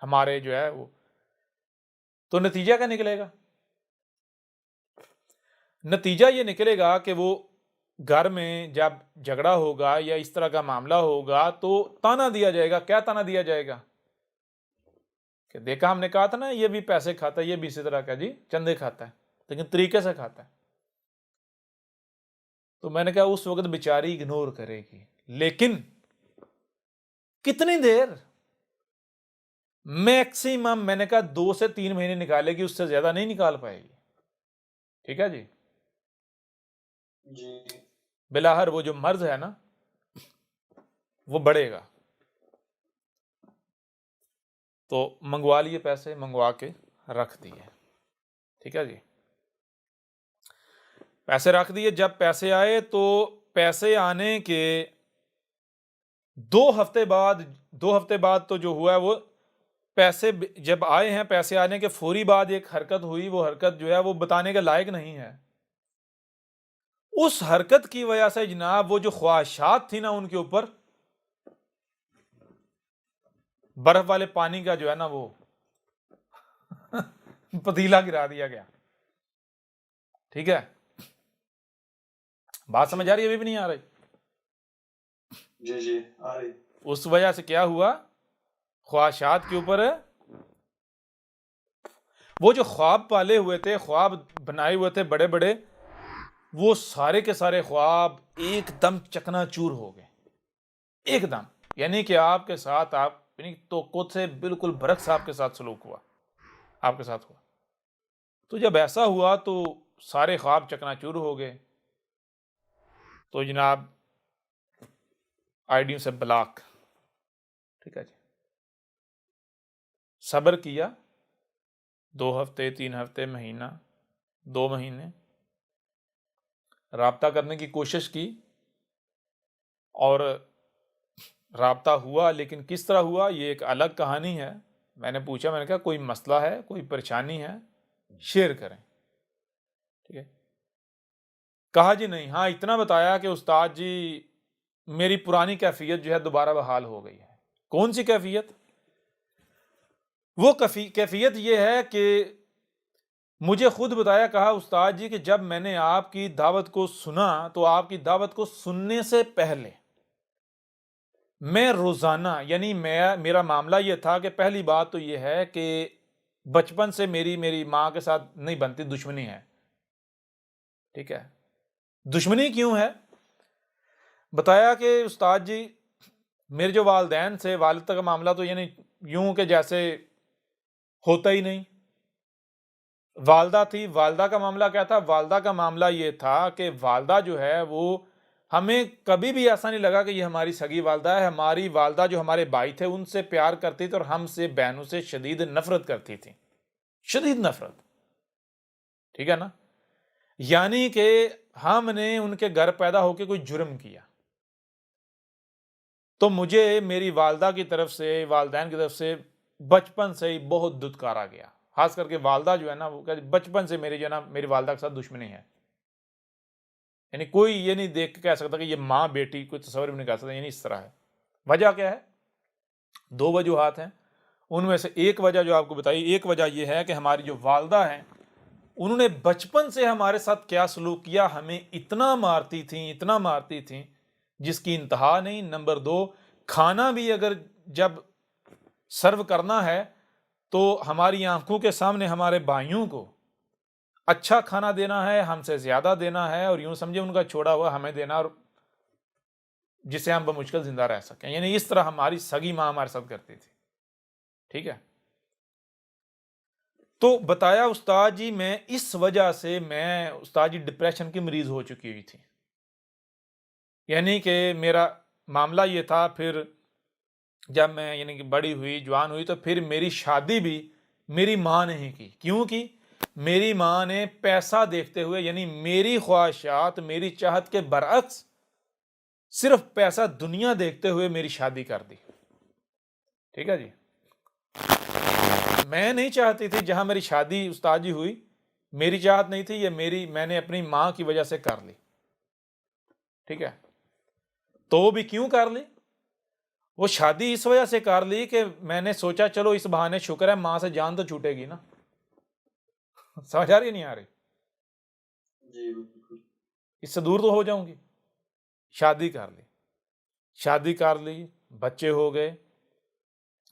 ہمارے جو ہے وہ۔ تو نتیجہ کیا نکلے گا؟ نتیجہ یہ نکلے گا کہ وہ گھر میں جب جھگڑا ہوگا یا اس طرح کا معاملہ ہوگا تو تانا دیا جائے گا۔ کیا تانا دیا جائے گا؟ کہ دیکھا ہم نے کہا تھا نا یہ بھی پیسے کھاتا ہے، یہ بھی اسی طرح کا جی چندے کھاتا ہے، لیکن طریقے سے کھاتا ہے۔ تو میں نے کہا اس وقت بیچاری اگنور کرے گی، لیکن کتنی دیر؟ میکسیمم میں نے کہا 2 سے 3 مہینے نکالے گی، اس سے زیادہ نہیں نکال پائے گی، ٹھیک ہے جی۔ جی بلاہر وہ جو مرض ہے نا وہ بڑھے گا۔ تو منگوا لیے پیسے، منگوا کے رکھ دیے، ٹھیک ہے جی، پیسے رکھ دیے۔ جب پیسے آئے تو پیسے آنے کے 2 ہفتے بعد تو جو ہوا ہے وہ پیسے جب آئے ہیں، پیسے آنے کے فوری بعد ایک حرکت ہوئی، وہ حرکت جو ہے وہ بتانے کے لائق نہیں ہے۔ اس حرکت کی وجہ سے جناب وہ جو خواہشات تھی نا ان کے اوپر، برف والے پانی کا جو ہے نا وہ پتیلا گرا دیا گیا، ٹھیک ہے؟ بات سمجھ آ رہی ہے؟ ابھی بھی نہیں آ رہی؟ جی جی آ رہی۔ اس وجہ سے کیا ہوا؟ خواہشات کے اوپر وہ جو خواب پالے ہوئے تھے، خواب بنائے ہوئے تھے بڑے بڑے، وہ سارے کے سارے خواب ایک دم چکنا چور ہو گئے، ایک دم، یعنی کہ آپ کے ساتھ یعنی توقع سے بالکل برعکس آپ کے ساتھ سلوک ہوا، آپ کے ساتھ ہوا۔ تو جب ایسا ہوا تو سارے خواب چکناچور ہو گئے، تو جناب آئیڈیوں سے بلاک. ٹھیک ہے جی، صبر کیا 2 ہفتے 3 ہفتے، مہینہ 2 مہینے، رابطہ کرنے کی کوشش کی، اور رابطہ ہوا، لیکن کس طرح ہوا یہ ایک الگ کہانی ہے. میں نے پوچھا، میں نے کہا کوئی مسئلہ ہے، کوئی پریشانی ہے، شیئر کریں. ٹھیک ہے، کہا جی نہیں، ہاں اتنا بتایا کہ استاد جی میری پرانی کیفیت جو ہے دوبارہ بحال ہو گئی ہے. کون سی کیفیت؟ وہ کیفیت یہ ہے کہ مجھے خود بتایا، کہا استاد جی کہ جب میں نے آپ کی دعوت کو سنا تو آپ کی دعوت کو سننے سے پہلے میں روزانہ، یعنی میرا معاملہ یہ تھا کہ پہلی بات تو یہ ہے کہ بچپن سے میری ماں کے ساتھ نہیں بنتی، دشمنی ہے. ٹھیک ہے، دشمنی کیوں ہے؟ بتایا کہ استاد جی میرے جو والدین سے، والد کا معاملہ تو یعنی یوں کہ جیسے ہوتا ہی نہیں. والدہ تھی، والدہ کا معاملہ کیا تھا؟ والدہ کا معاملہ یہ تھا کہ والدہ جو ہے وہ ہمیں کبھی بھی ایسا نہیں لگا کہ یہ ہماری سگی والدہ ہے. ہماری والدہ جو ہمارے بھائی تھے ان سے پیار کرتی تھی، اور ہم سے، بہنوں سے شدید نفرت کرتی تھی، شدید نفرت. ٹھیک ہے نا، یعنی کہ ہم نے ان کے گھر پیدا ہو کے کوئی جرم کیا تو مجھے میری والدہ کی طرف سے، والدین کی طرف سے بچپن سے ہی بہت دھتکارا گیا. خاص کر کے والدہ جو ہے نا، وہ بچپن سے میری جو ہے نا، میری والدہ کے ساتھ دشمنی ہے. یعنی کوئی یہ نہیں دیکھ کے کہہ سکتا کہ یہ ماں بیٹی، کوئی تصور بھی نہیں کر سکتا. یعنی اس طرح ہے. وجہ کیا ہے؟ 2 وجوہات ہیں. ان میں سے ایک وجہ جو آپ کو بتائی، ایک وجہ یہ ہے کہ ہماری جو والدہ ہیں انہوں نے بچپن سے ہمارے ساتھ کیا سلوک کیا، ہمیں اتنا مارتی تھیں جس کی انتہا نہیں. نمبر 2، کھانا بھی اگر جب سرو کرنا ہے تو ہماری آنکھوں کے سامنے ہمارے بھائیوں کو اچھا کھانا دینا ہے، ہم سے زیادہ دینا ہے، اور یوں سمجھے ان کا چھوڑا ہوا ہمیں دینا، اور جسے ہم بمشکل زندہ رہ سکیں. یعنی اس طرح ہماری سگی ماں ہمارے ساتھ کرتی تھی. ٹھیک ہے، تو بتایا استاد جی میں اس وجہ سے، میں استاد جی ڈپریشن کی مریض ہو چکی ہوئی تھی. یعنی کہ میرا معاملہ یہ تھا. پھر جب میں یعنی کہ بڑی ہوئی، جوان ہوئی، تو پھر میری شادی بھی میری ماں نے ہی کی. کیوں کی؟ میری ماں نے پیسہ دیکھتے ہوئے، یعنی میری خواہشات، میری چاہت کے برعکس صرف پیسہ، دنیا دیکھتے ہوئے میری شادی کر دی. ٹھیک ہے جی، میں نہیں چاہتی تھی جہاں میری شادی استاد جی ہوئی، میری چاہت نہیں تھی، یہ میں نے اپنی ماں کی وجہ سے کر لی. ٹھیک ہے، تو بھی کیوں کر لی؟ وہ شادی اس وجہ سے کر لی کہ میں نے سوچا چلو اس بہانے شکر ہے ماں سے جان تو چھوٹے گی نا. سمجھ آ رہی نہیں آ رہی؟ جی بالکل. اس سے دور تو ہو جاؤں گی. شادی کر لی، بچے ہو گئے.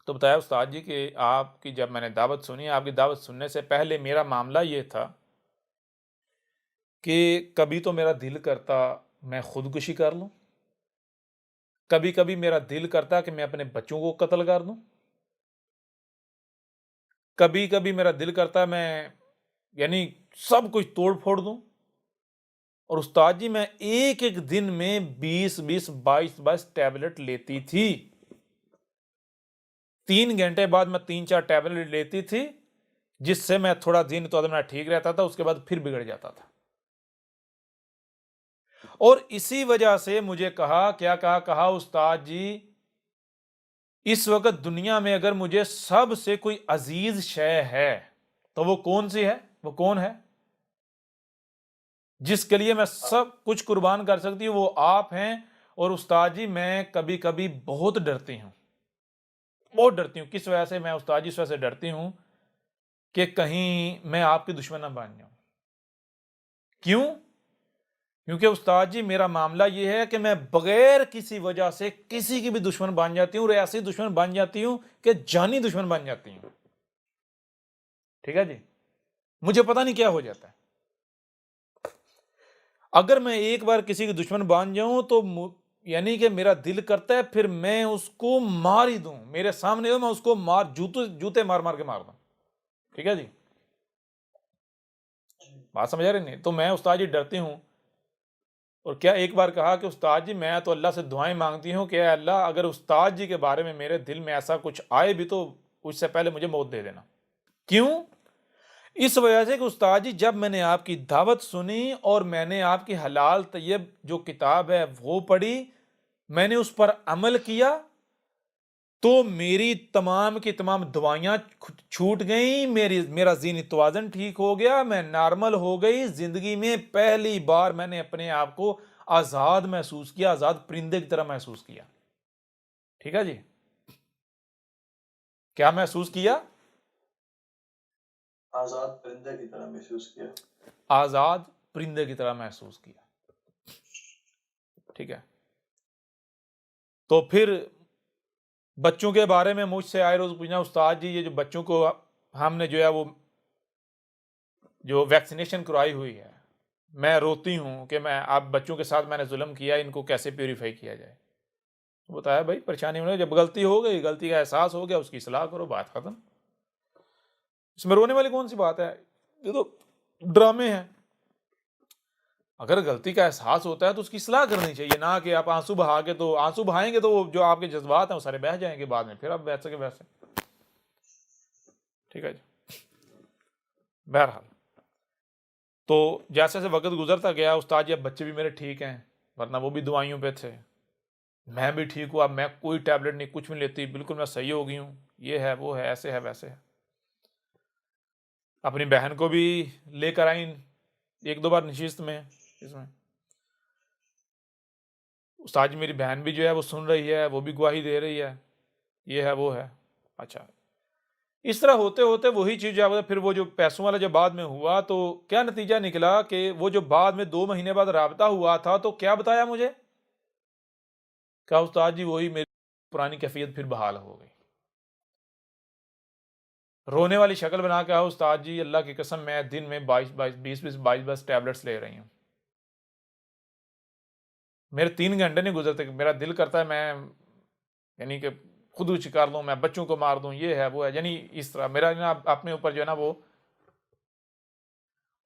تو بتایا استاد جی کہ آپ کی جب میں نے دعوت سنی، آپ کی دعوت سننے سے پہلے میرا معاملہ یہ تھا کہ کبھی تو میرا دل کرتا میں خودکشی کر لوں، کبھی کبھی میرا دل کرتا کہ میں اپنے بچوں کو قتل کر دوں، کبھی کبھی میرا دل کرتا میں یعنی سب کچھ توڑ پھوڑ دوں. اور استاد جی میں ایک دن میں 22 ٹیبلٹ لیتی تھی. 3 گھنٹے بعد میں 3-4 ٹیبلٹ لیتی تھی، جس سے میں تھوڑا دن تو میں ٹھیک رہتا تھا، اس کے بعد پھر بگڑ جاتا تھا. اور اسی وجہ سے مجھے کہا استاد جی اس وقت دنیا میں اگر مجھے سب سے کوئی عزیز شے ہے تو وہ کون سی ہے؟ وہ کون ہے جس کے لیے میں سب کچھ قربان کر سکتی ہوں؟ وہ آپ ہیں. اور استاد جی میں کبھی کبھی بہت ڈرتی ہوں. کس وجہ سے میں استاد جی اس وجہ سے ڈرتی ہوں کہ کہیں میں آپ کی دشمن نہ بن جاؤں. کیوں؟ کیونکہ استاد جی میرا معاملہ یہ ہے کہ میں بغیر کسی وجہ سے کسی کی بھی دشمن بن جاتی ہوں، اور ایسی دشمن بن جاتی ہوں کہ جانی دشمن بن جاتی ہوں. ٹھیک ہے جی، مجھے پتہ نہیں کیا ہو جاتا ہے. اگر میں ایک بار کسی کی دشمن بن جاؤں تو یعنی کہ میرا دل کرتا ہے پھر میں اس کو مار ہی دوں. میرے سامنے ہو میں اس کو جوتے مار کے مار دوں. ٹھیک ہے جی، بات سمجھ رہے نہیں؟ تو میں استاد جی ڈرتی ہوں، اور کیا ایک بار کہا کہ استاد جی میں تو اللہ سے دعائیں مانگتی ہوں کہ اے اللہ اگر استاد جی کے بارے میں میرے دل میں ایسا کچھ آئے بھی تو اس سے پہلے مجھے موت دے دینا۔ کیوں؟ اس وجہ سے کہ استاد جی جب میں نے آپ کی دعوت سنی اور میں نے آپ کی حلال طیب جو کتاب ہے وہ پڑھی، میں نے اس پر عمل کیا، تو میری تمام کی تمام دوائیاں چھوٹ گئیں، میرا ذہنی توازن ٹھیک ہو گیا، میں نارمل ہو گئی۔ زندگی میں پہلی بار میں نے اپنے آپ کو آزاد محسوس کیا، آزاد پرندے کی طرح محسوس کیا۔ ٹھیک ہے جی؟ کیا محسوس کیا؟ آزاد پرندے کی طرح محسوس کیا۔ آزاد پرندے کی طرح محسوس کیا۔ ٹھیک ہے؟ تو پھر بچوں کے بارے میں مجھ سے آئے روز پوچھنا، استاد جی یہ جو بچوں کو ہم نے جو ہے وہ جو ویکسینیشن کرائی ہوئی ہے، میں روتی ہوں کہ میں اب بچوں کے ساتھ میں نے ظلم کیا، ان کو کیسے پیوریفائی کیا جائے۔ بتایا بھائی پریشانی میں جب غلطی ہو گئی، غلطی کا احساس ہو گیا، اس کی اصلاح کرو، بات ختم۔ اس میں رونے والی کون سی بات ہے؟ یہ تو ڈرامے ہیں۔ اگر غلطی کا احساس ہوتا ہے تو اس کی اصلاح کرنی چاہیے، نہ کہ آپ آنسو بہا کے، تو آنسو بہائیں گے تو وہ جو آپ کے جذبات ہیں وہ سارے بہہ جائیں گے بعد میں، پھر آپ ویسے کے ویسے۔ ٹھیک ہے جی؟ بہرحال تو جیسے جیسے وقت گزرتا گیا، استاد جی اب بچے بھی میرے ٹھیک ہیں، ورنہ وہ بھی دوائیوں پہ تھے، میں بھی ٹھیک ہوا، میں کوئی ٹیبلٹ نہیں، کچھ نہیں لیتی، بالکل میں صحیح ہو گئی ہوں، یہ ہے وہ ہے، ایسے ہے ویسے ہے۔ اپنی بہن کو بھی لے کر آئیں ایک دو بار نشست میں، اس میں استاد جی میری بہن بھی جو ہے وہ سن رہی ہے، وہ بھی گواہی دے رہی ہے، یہ ہے وہ ہے۔ اچھا، اس طرح ہوتے ہوتے وہی چیز جو ہے، پھر وہ جو پیسوں والا جب بعد میں ہوا تو کیا نتیجہ نکلا کہ وہ جو بعد میں 2 مہینے بعد رابطہ ہوا تھا تو کیا بتایا مجھے؟ کہا استاد جی وہی میری پرانی کیفیت پھر بحال ہو گئی۔ رونے والی شکل بنا کے استاد جی اللہ کی قسم میں دن میں 22 ٹیبلٹس لے رہی ہوں، میرے 3 گھنٹے نہیں گزرتے کہ میرا دل کرتا ہے میں یعنی کہ خودکشی کر لوں، میں بچوں کو مار دوں، یہ ہے وہ ہے، یعنی اس طرح میرا اپنے اوپر جو ہے نا وہ۔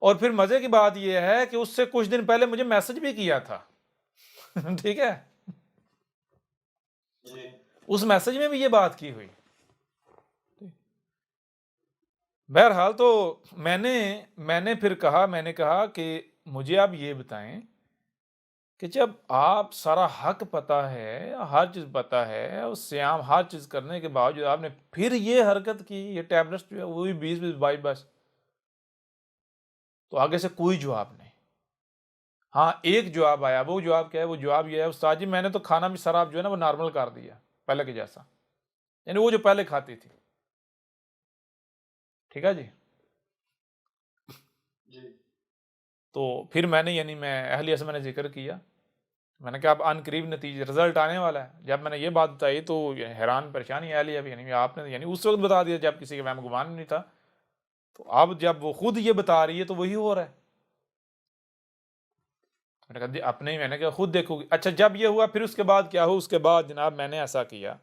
اور پھر مزے کی بات یہ ہے کہ اس سے کچھ دن پہلے مجھے میسج بھی کیا تھا ٹھیک ہے؟ جی اس میسج میں بھی یہ بات کی ہوئی۔ بہرحال تو میں نے پھر کہا، میں نے کہا کہ مجھے آپ یہ بتائیں کہ جب آپ سارا حق پتہ ہے، ہر چیز پتہ ہے، اور سیام ہر چیز کرنے کے باوجود آپ نے پھر یہ حرکت کی، یہ ٹیبلٹس جو ہے وہ بھی 22 تو آگے سے کوئی جواب نہیں۔ ہاں ایک جواب آیا، وہ جواب کیا ہے؟ وہ جواب یہ ہے استاد جی میں نے تو کھانا بھی سارا جو ہے نا وہ نارمل کر دیا پہلے کے جیسا، یعنی وہ جو پہلے کھاتی تھی۔ ٹھیک ہے جی؟ جی تو پھر میں نے یعنی میں اہلیہ سے میں نے ذکر کیا، میں نے کہا اب ان قریب نتیجے رزلٹ آنے والا ہے۔ جب میں نے یہ بات بتائی تو حیران پریشانی اہلیہ بھی، یعنی آپ نے یعنی اس وقت بتا دیا جب کسی کے وہم گمان نہیں تھا، تو اب جب وہ خود یہ بتا رہی ہے تو وہی ہو رہا ہے۔ میں نے کہا اپنے میں نے کہا خود دیکھو گی۔ اچھا جب یہ ہوا پھر اس کے بعد کیا ہو؟ اس کے بعد جناب میں نے ایسا کیا،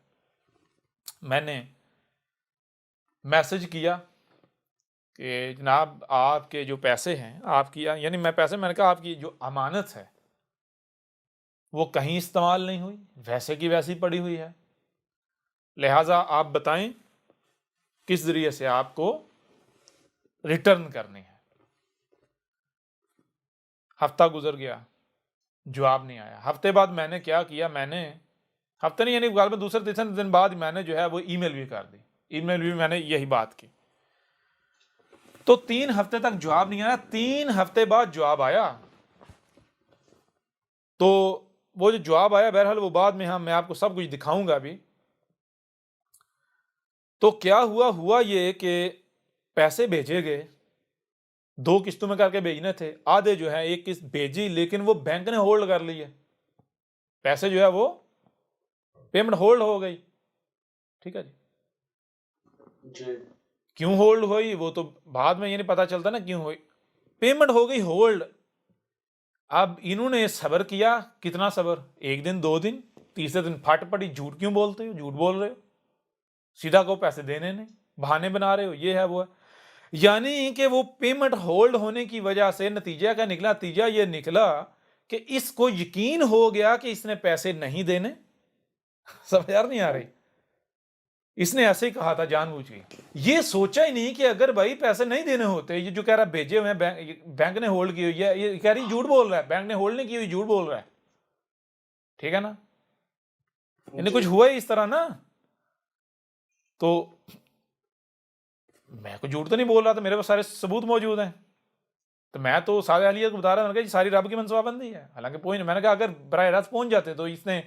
میں نے میسج کیا کہ جناب آپ کے جو پیسے ہیں، آپ کی یعنی میں پیسے، میں نے کہا آپ کی جو امانت ہے وہ کہیں استعمال نہیں ہوئی، ویسے کی ویسی پڑی ہوئی ہے، لہٰذا آپ بتائیں کس ذریعے سے آپ کو ریٹرن کرنی ہے۔ ہفتہ گزر گیا، جواب نہیں آیا۔ ہفتے بعد میں نے کیا کیا، میں نے ہفتے نہیں یعنی غالباً دوسرے تیسرے دن بعد میں نے جو ہے وہ ای میل بھی کر دی، ای میل بھی میں نے یہی بات کی۔ تو 3 ہفتے تک جواب نہیں آیا، 3 ہفتے بعد جواب آیا۔ تو وہ جو جواب آیا بہرحال وہ بعد میں میں آپ کو سب کچھ دکھاؤں گا ابھی۔ تو کیا ہوا یہ کہ پیسے بھیجے گئے، 2 قسطوں میں کر کے بھیجنے تھے، آدھے جو ہے 1 قسط بھیجی لیکن وہ بینک نے ہولڈ کر لی ہے، پیسے جو ہے وہ پیمنٹ ہولڈ ہو گئی۔ ٹھیک ہے جی؟ جی کیوں ہولڈ ہوئی وہ تو بعد میں یعنی پتا چلتا نا کیوں ہوئی، پیمنٹ ہو گئی ہولڈ۔ اب انہوں نے صبر کیا، کتنا صبر؟ 1 دن 2 دن، تیسرے دن پھٹ پڑی، جھوٹ کیوں بولتے ہو، جھوٹ بول رہے ہو، سیدھا کو پیسے دینے نہیں، بہانے بنا رہے ہو، یہ ہے وہ ہے۔ یعنی کہ وہ پیمنٹ ہولڈ ہونے کی وجہ سے نتیجہ یہ نکلا کہ اس کو یقین ہو گیا کہ اس نے پیسے نہیں دینے. سمجھ نہیں آ رہی؟ اس نے ایسے ہی کہا تھا جان بوجھ کے. یہ سوچا ہی نہیں کہ اگر بھائی پیسے نہیں دینے ہوتے، یہ جو کہہ رہا ہے بھیجے ہوئے ہیں بینک نے ہولڈ کی ہوئی ہے، یہ کہہ رہی جھوٹ بول رہا ہے، بینک نے ہولڈ نہیں کی ہوئی، جھوٹ بول رہا ہے. ٹھیک ہے نا؟ انہیں کچھ ہوا ہی اس طرح نا. تو میں کوئی جھوٹ تو نہیں بول رہا تھا، میرے پاس سارے ثبوت موجود ہیں. تو میں تو سارے اہلیت کو بتا رہا ہوں کہ ساری رب کی منصوبہ بندی ہے. حالانکہ پوائنٹ میں نے کہا اگر براہ راست پہنچ جاتے تو اس نے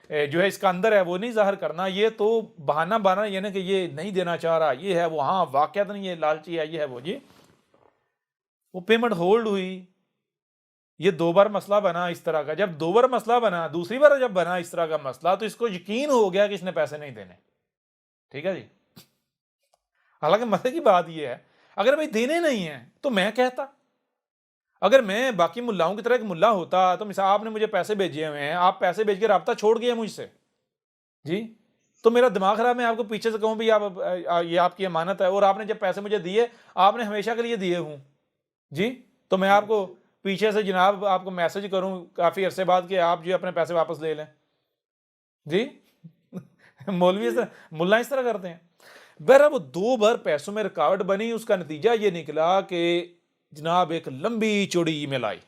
جو ہے اس کا اندر ہے وہ نہیں ظاہر کرنا، یہ تو بہانہ بانا یہ نا کہ یہ نہیں دینا چاہ رہا، یہ ہے وہ، ہاں واقعات نہیں، یہ لالچی ہے، یہ ہے وہ. وہ پیمنٹ ہولڈ ہوئی. یہ 2 بار مسئلہ بنا اس طرح کا. جب 2 بار مسئلہ بنا، دوسری بار جب بنا اس طرح کا مسئلہ، تو اس کو یقین ہو گیا کہ اس نے پیسے نہیں دینے. ٹھیک ہے جی. حالانکہ مسئلے کی بات یہ ہے اگر بھائی دینے نہیں ہیں تو میں کہتا، اگر میں باقی ملاؤں کی طرح ایک ملا ہوتا تو مثلا آپ نے مجھے پیسے بھیجے ہوئے ہیں، آپ پیسے بھیج کے رابطہ چھوڑ گئے مجھ سے جی، تو میرا دماغ خراب، میں آپ کو پیچھے سے کہوں بھی آپ یہ آپ کی امانت ہے اور آپ نے جب پیسے مجھے دیے آپ نے ہمیشہ کے لیے دیے ہوں جی، تو میں آپ کو پیچھے سے جناب آپ کو میسج کروں کافی عرصے بعد کہ آپ جو اپنے پیسے واپس لے لیں جی. مولوی ملا اس طرح کرتے ہیں. بہرحال وہ 2 بار پیسوں میں رکاوٹ بنی. اس کا نتیجہ یہ نکلا کہ جناب ایک لمبی چوڑی ای میل آئی.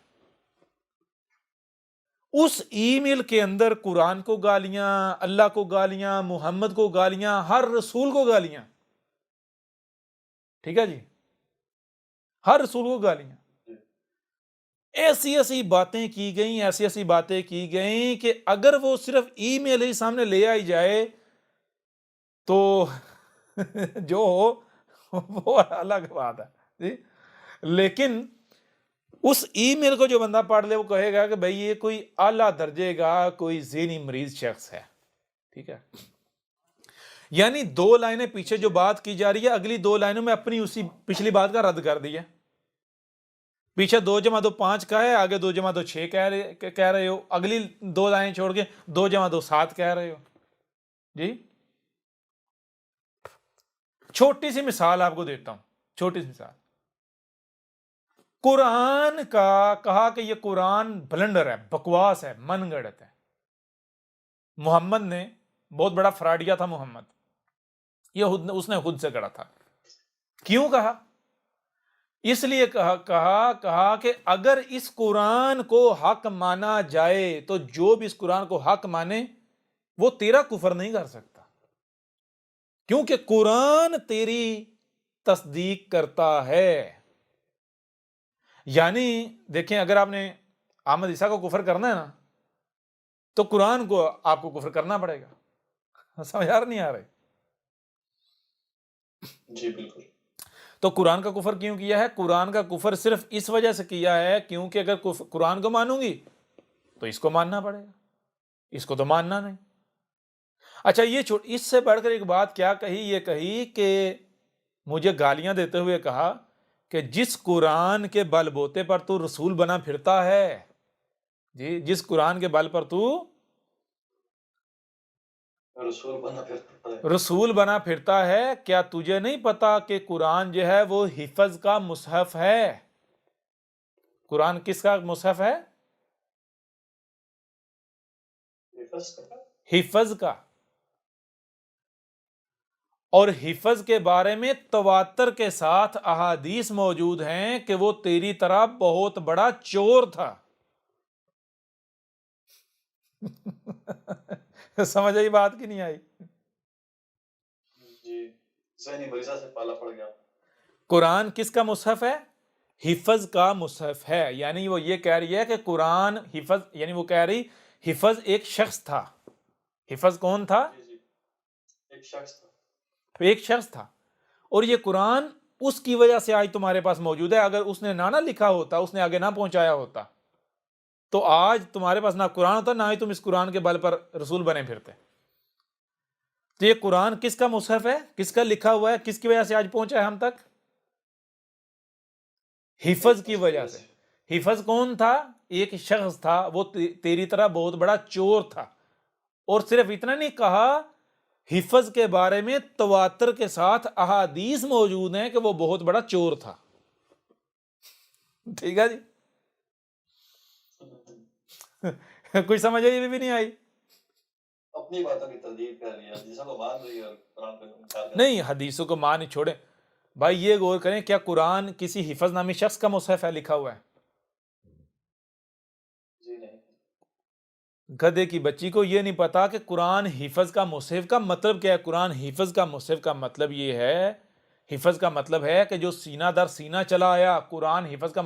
اس ای میل کے اندر قرآن کو گالیاں، اللہ کو گالیاں، محمد کو گالیاں، ہر رسول کو گالیاں. ٹھیک ہے جی، ہر رسول کو گالیاں. ایسی ایسی باتیں کی گئیں، ایسی ایسی باتیں کی گئیں کہ اگر وہ صرف ای میل ہی سامنے لے آئی جائے تو جو ہو وہ الگ بات ہے جی. لیکن اس ای میل کو جو بندہ پڑھ لے وہ کہے گا کہ بھئی یہ کوئی اعلیٰ درجے کا کوئی ذہنی مریض شخص ہے. ٹھیک ہے. یعنی 2 لائنیں پیچھے جو بات کی جا رہی ہے، اگلی 2 لائنوں میں اپنی اسی پچھلی بات کا رد کر دیا. پیچھے 2 جمع 2 5 کا ہے، آگے 2 جمع 2 6 کہہ رہے ہو، اگلی 2 لائنیں چھوڑ کے 2 جمع 2 7 کہہ رہے ہو جی. چھوٹی سی مثال آپ کو دیتا ہوں، چھوٹی سی مثال. قرآن کا کہا کہ یہ قرآن بلنڈر ہے، بکواس ہے، من گڑت ہے. محمد نے بہت بڑا فراڈیا تھا محمد، یہ اس نے خود سے گڑا تھا. کیوں کہا؟ اس لیے کہا کہ اگر اس قرآن کو حق مانا جائے تو جو بھی اس قرآن کو حق مانے وہ تیرا کفر نہیں کر سکتا، کیونکہ قرآن تیری تصدیق کرتا ہے. یعنی دیکھیں اگر آپ نے احمد عیسیٰ کو کفر کرنا ہے نا تو قرآن کو آپ کو کفر کرنا پڑے گا. سمجھ نہیں آ رہے جی بالکل. تو قرآن کا کفر کیوں کیا ہے؟ قرآن کا کفر صرف اس وجہ سے کیا ہے کیونکہ اگر قرآن کو مانوں گی تو اس کو ماننا پڑے گا، اس کو تو ماننا نہیں. اچھا یہ اس سے بڑھ کر ایک بات کیا کہی؟ یہ کہی کہ مجھے گالیاں دیتے ہوئے کہا کہ جس قرآن کے بل بوتے پر تو رسول بنا پھرتا ہے جی، جس قرآن کے بل پر تو رسول بنا پھرتا ہے، کیا تجھے نہیں پتا کہ قرآن جو ہے وہ حفظ کا مصحف ہے؟ قرآن کس کا مصحف ہے؟ حفظ کا. اور حفظ کے بارے میں تواتر کے ساتھ احادیث موجود ہیں کہ وہ تیری طرح بہت بڑا چور تھا. سمجھ آئی بات کی نہیں آئی؟ جی ذہنی مریضہ سے پالا پڑ گیا. قرآن کس کا مصحف ہے؟ حفظ کا مصحف ہے. یعنی وہ یہ کہہ رہی ہے کہ قرآن حفظ، یعنی وہ کہہ رہی حفظ ایک شخص تھا. حفظ کون تھا؟ ایک شخص تھا. ایک شخص تھا. اور یہ قرآن اس کی وجہ سے آج تمہارے پاس موجود ہے. اگر اس نے نہ لکھا ہوتا، اس نے آگے نہ پہنچایا ہوتا تو آج تمہارے پاس نہ قرآن ہوتا، نہ ہی تم اس قرآن کے بل پر رسول بنے پھرتے. تو یہ قرآن کس کا مصحف ہے؟ کس کا لکھا ہوا ہے؟ کس کی وجہ سے آج پہنچا ہے ہم تک؟ حفظ کی وجہ سے. حفظ کون تھا؟ ایک شخص تھا، وہ تیری طرح بہت بڑا چور تھا. اور صرف اتنا نہیں کہا حفظ کے بارے میں تواتر کے ساتھ احادیث موجود ہیں کہ وہ بہت بڑا چور تھا. ٹھیک ہے جی. کچھ سمجھ آئی بھی نہیں آئی؟ اپنی باتوں کی تردید کر لیا، حدیثوں کو مان رہی ہے اور قرآن کو انکار کر نہیں، حدیثوں کو مان چھوڑیں بھائی. یہ غور کریں، کیا قرآن کسی حفظ نامی شخص کا مصحف ہے لکھا ہوا ہے؟ جی نہیں. گدھے کی بچی کو یہ نہیں پتا کہ قرآن حفظ کا مصحف کا مطلب کیا ہے. قرآن حفظ کا مصحف کا مطلب یہ ہے، حفظ کا مطلب ہے کہ جو سینہ در سینہ چلا آیا. قرآن حفظ کا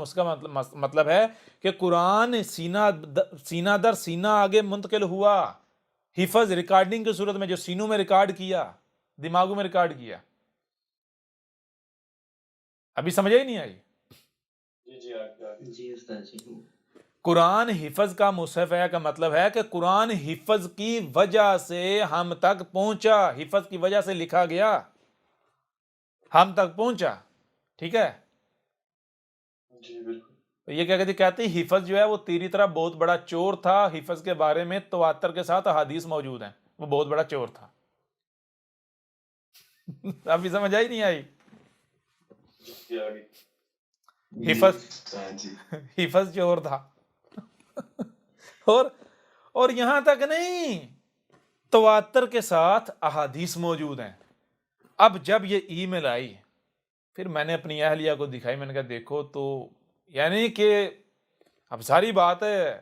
مطلب ہے کہ قرآن سینہ در سینہ آگے منتقل ہوا. حفظ ریکارڈنگ کی صورت میں جو سینوں میں ریکارڈ کیا، دماغوں میں ریکارڈ کیا. ابھی سمجھ ہی نہیں آئی؟ جی آگے. جی استاد جی. قرآن حفظ کا مصحف ہے کا مطلب ہے کہ قرآن حفظ کی وجہ سے ہم تک پہنچا، حفظ کی وجہ سے لکھا گیا، ہم تک پہنچا. ٹھیک ہے. جی بالکل. یہ کیا کہتے ہیں، حفظ جو ہے وہ تیری طرح بہت بڑا چور تھا. حفظ کے بارے میں تواتر کے ساتھ احادیث موجود ہیں، وہ بہت بڑا چور تھا. ابھی سمجھ آئی نہیں آئی؟ جی آگے. حفظ چور تھا. اور یہاں تک نہیں، تواتر کے ساتھ احادیث موجود ہیں. اب جب یہ ای میل آئی، پھر میں نے اپنی اہلیہ کو دکھائی. میں نے کہا دیکھو تو یعنی کہ اب ساری بات ہے.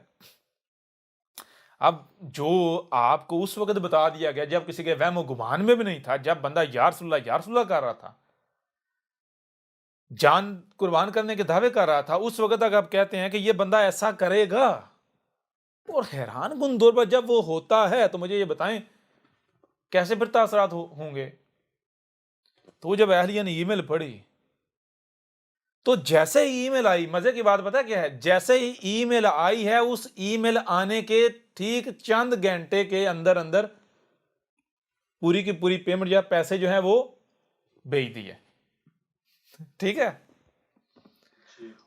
اب جو آپ کو اس وقت بتا دیا گیا جب کسی کے وہم و گمان میں بھی نہیں تھا، جب بندہ یا رسول اللہ کر رہا تھا، جان قربان کرنے کے دعوے کر رہا تھا، اس وقت تک آپ کہتے ہیں کہ یہ بندہ ایسا کرے گا. اور حیران کن طور پر جب وہ ہوتا ہے تو مجھے یہ بتائیں کیسے پھر تاثرات ہوں گے. تو جب اہلیہ نے ای میل پڑھی تو جیسے ای میل آئی، مزے کی بات پتہ کیا ہے، جیسے ہی ای میل آئی ہے، اس ای میل آنے کے ٹھیک چند گھنٹے کے اندر پوری کی پوری پیمنٹ یا پیسے جو ہیں وہ بھیج دیے. ٹھیک ہے.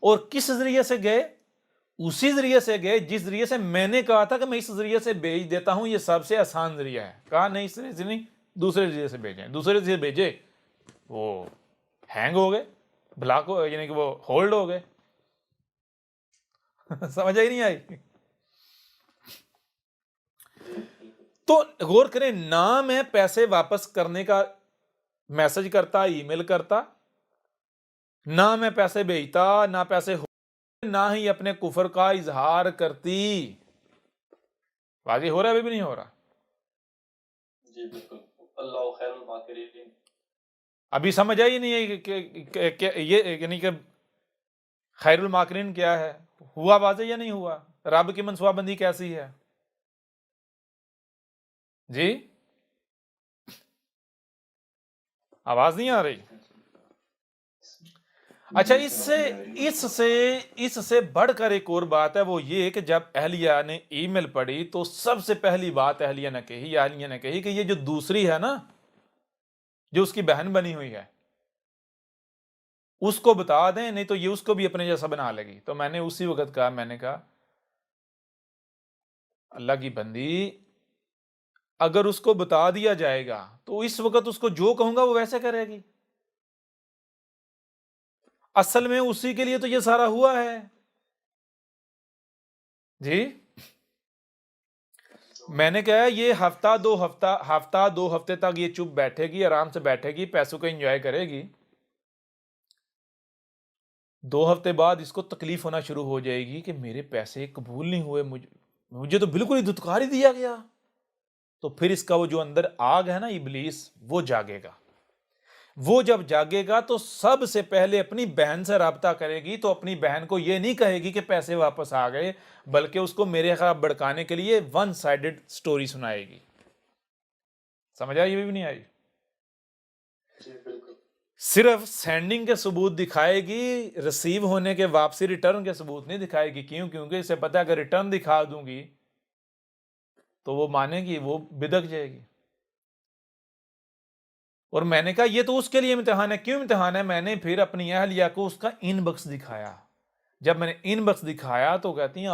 اور کس ذریعے سے گئے؟ اسی ذریعے سے گئے جس ذریعے سے میں نے کہا تھا کہ میں اس ذریعے سے بھیج دیتا ہوں، یہ سب سے آسان ذریعہ ہے. کہا نہیں، اس ذریعے سے نہیں، دوسرے ذریعے سے بھیجیں. دوسرے ذریعے سے بھیجے، وہ ہینگ ہو گئے، بلاک ہو، یعنی کہ وہ ہولڈ ہو گئے. سمجھ آئی نہیں آئی؟ تو غور کریں، نہ میں پیسے واپس کرنے کا میسج کرتا، ای میل کرتا، نہ میں پیسے بھیجتا، نہ پیسے نہ ہی اپنے کفر کا اظہار کرتی. واضح ہو رہا ہے ابھی بھی نہیں ہو رہا؟ جی بالکل. اللہ خیر الماکرین. ابھی سمجھ آئی نہیں ہے کہ یہ یعنی کہ خیر الماکرین کیا ہے؟ ہوا واضح یا نہیں ہوا؟ رب کی منصوبہ بندی کیسی ہے؟ جی آواز نہیں آ رہی؟ اچھا، اس سے بڑھ کر ایک اور بات ہے، وہ یہ کہ جب اہلیہ نے ای میل پڑھی تو سب سے پہلی بات اہلیہ نے کہی کہ یہ جو دوسری ہے نا، جو اس کی بہن بنی ہوئی ہے، اس کو بتا دیں، نہیں تو یہ اس کو بھی اپنے جیسا بنا لے گی. تو میں نے اسی وقت کہا، میں نے کہا اللہ کی بندی، اگر اس کو بتا دیا جائے گا تو اس وقت اس کو جو کہوں گا وہ ویسے کرے گی. اصل میں اسی کے لیے تو یہ سارا ہوا ہے. جی میں نے کہا یہ ہفتہ دو ہفتے تک یہ چپ بیٹھے گی، آرام سے بیٹھے گی، پیسوں کو انجوائے کرے گی. 2 ہفتے بعد اس کو تکلیف ہونا شروع ہو جائے گی کہ میرے پیسے قبول نہیں ہوئے، مجھے تو بالکل ہی دھتکار ہی دیا گیا. تو پھر اس کا وہ جو اندر آگ ہے نا، ابلیس، وہ جاگے گا. وہ جب جاگے گا تو سب سے پہلے اپنی بہن سے رابطہ کرے گی. تو اپنی بہن کو یہ نہیں کہے گی کہ پیسے واپس آ گئے، بلکہ اس کو میرے خلاف بھڑکانے کے لیے ون سائیڈڈ سٹوری سنائے گی. سمجھ آئی؟ یہ بھی نہیں آئی؟ جی بالکل. صرف سینڈنگ کے ثبوت دکھائے گی، ریسیو ہونے کے، واپسی ریٹرن کے ثبوت نہیں دکھائے گی. کیونکہ اسے پتہ ہے کہ ریٹرن دکھا دوں گی تو وہ مانے گی، وہ بدک جائے گی. اور میں نے کہا یہ تو اس کے لیے امتحان ہے. کیوں امتحان ہے؟ میں نے پھر اپنی اہلیہ کو اس کا ان باکس دکھایا. جب میں نے ان باکس دکھایا تو کہتی ہیں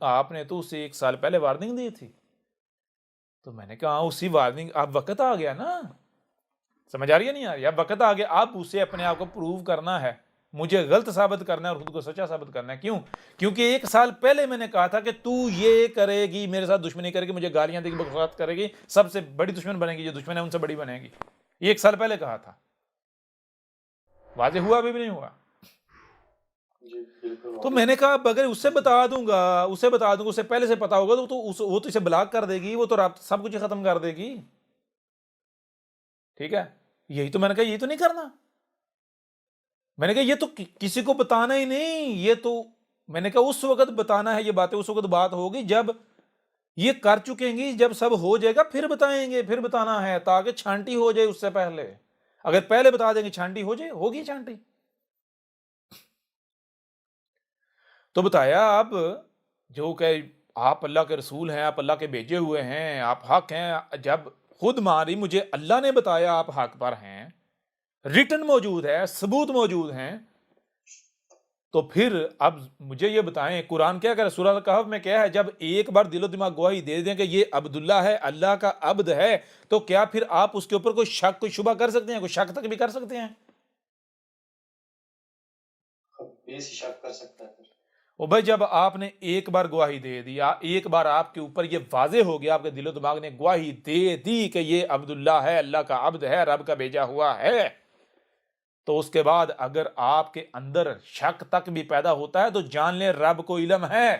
آپ نے تو اسے 1 سال پہلے وارننگ دی تھی. تو میں نے کہا اسی وارننگ اب وقت آ گیا نا, سمجھ آ رہی ہے نہیں آ رہی, اب وقت آ گیا, اب اسے اپنے آپ کو پروو کرنا ہے, مجھے غلط ثابت کرنا ہے اور خود کو سچا ثابت کرنا ہے. کیوں؟ کیونکہ 1 سال پہلے میں نے کہا تھا کہ تو یہ کرے گی, میرے ساتھ دشمنی کرے گی, مجھے گالیاں دے گی, بکواس کرے گی, سب سے بڑی دشمن بنے گی, جو دشمن ہے ان سے بڑی بنے گی. یہ 1 سال پہلے کہا تھا. واضح ہوا ابھی بھی نہیں ہوا؟ جی بالکل. تو میں نے کہا اب اگر اسے بتا دوں گا, اسے پہلے سے پتا ہوگا تو وہ تو اسے بلاک کر دے گی, وہ تو رابطہ سب کچھ ختم کر دے گی. ٹھیک ہے, یہی تو میں نے کہا, یہی تو نہیں کرنا. میں نے کہا یہ تو کسی کو بتانا ہی نہیں, یہ تو میں نے کہا اس وقت بتانا ہے, یہ باتیں اس وقت بات ہوگی جب یہ کر چکیں گی, جب سب ہو جائے گا پھر بتائیں گے, پھر بتانا ہے تاکہ چھانٹی ہو جائے اس سے پہلے. اگر پہلے بتا دیں گے چھانٹی ہو جائے, ہوگی چھانٹی. تو بتایا اب جو کہ آپ اللہ کے رسول ہیں, آپ اللہ کے بھیجے ہوئے ہیں, آپ حق ہیں, جب خود ماری مجھے اللہ نے بتایا آپ حق پر ہیں, ریٹن موجود ہے, ثبوت موجود ہیں, تو پھر اب مجھے یہ بتائیں قرآن کیا کہ سورہ الکہف میں کیا ہے, جب ایک بار دل و دماغ گواہی دے دیں کہ یہ عبداللہ ہے, اللہ کا عبد ہے, تو کیا پھر آپ اس کے اوپر کوئی شک کوئی شبہ کر سکتے ہیں, کوئی شک تک بھی کر سکتے ہیں؟ بے شک کر سکتا ہے. او بھائی جب آپ نے ایک بار گواہی دے دیا, ایک بار آپ کے اوپر یہ واضح ہو گیا, آپ کے دل و دماغ نے گواہی دے دی کہ یہ عبداللہ ہے, اللہ کا عبد ہے, رب کا بھیجا ہوا ہے, تو اس کے بعد اگر آپ کے اندر شک تک بھی پیدا ہوتا ہے تو جان لیں رب کو علم ہے.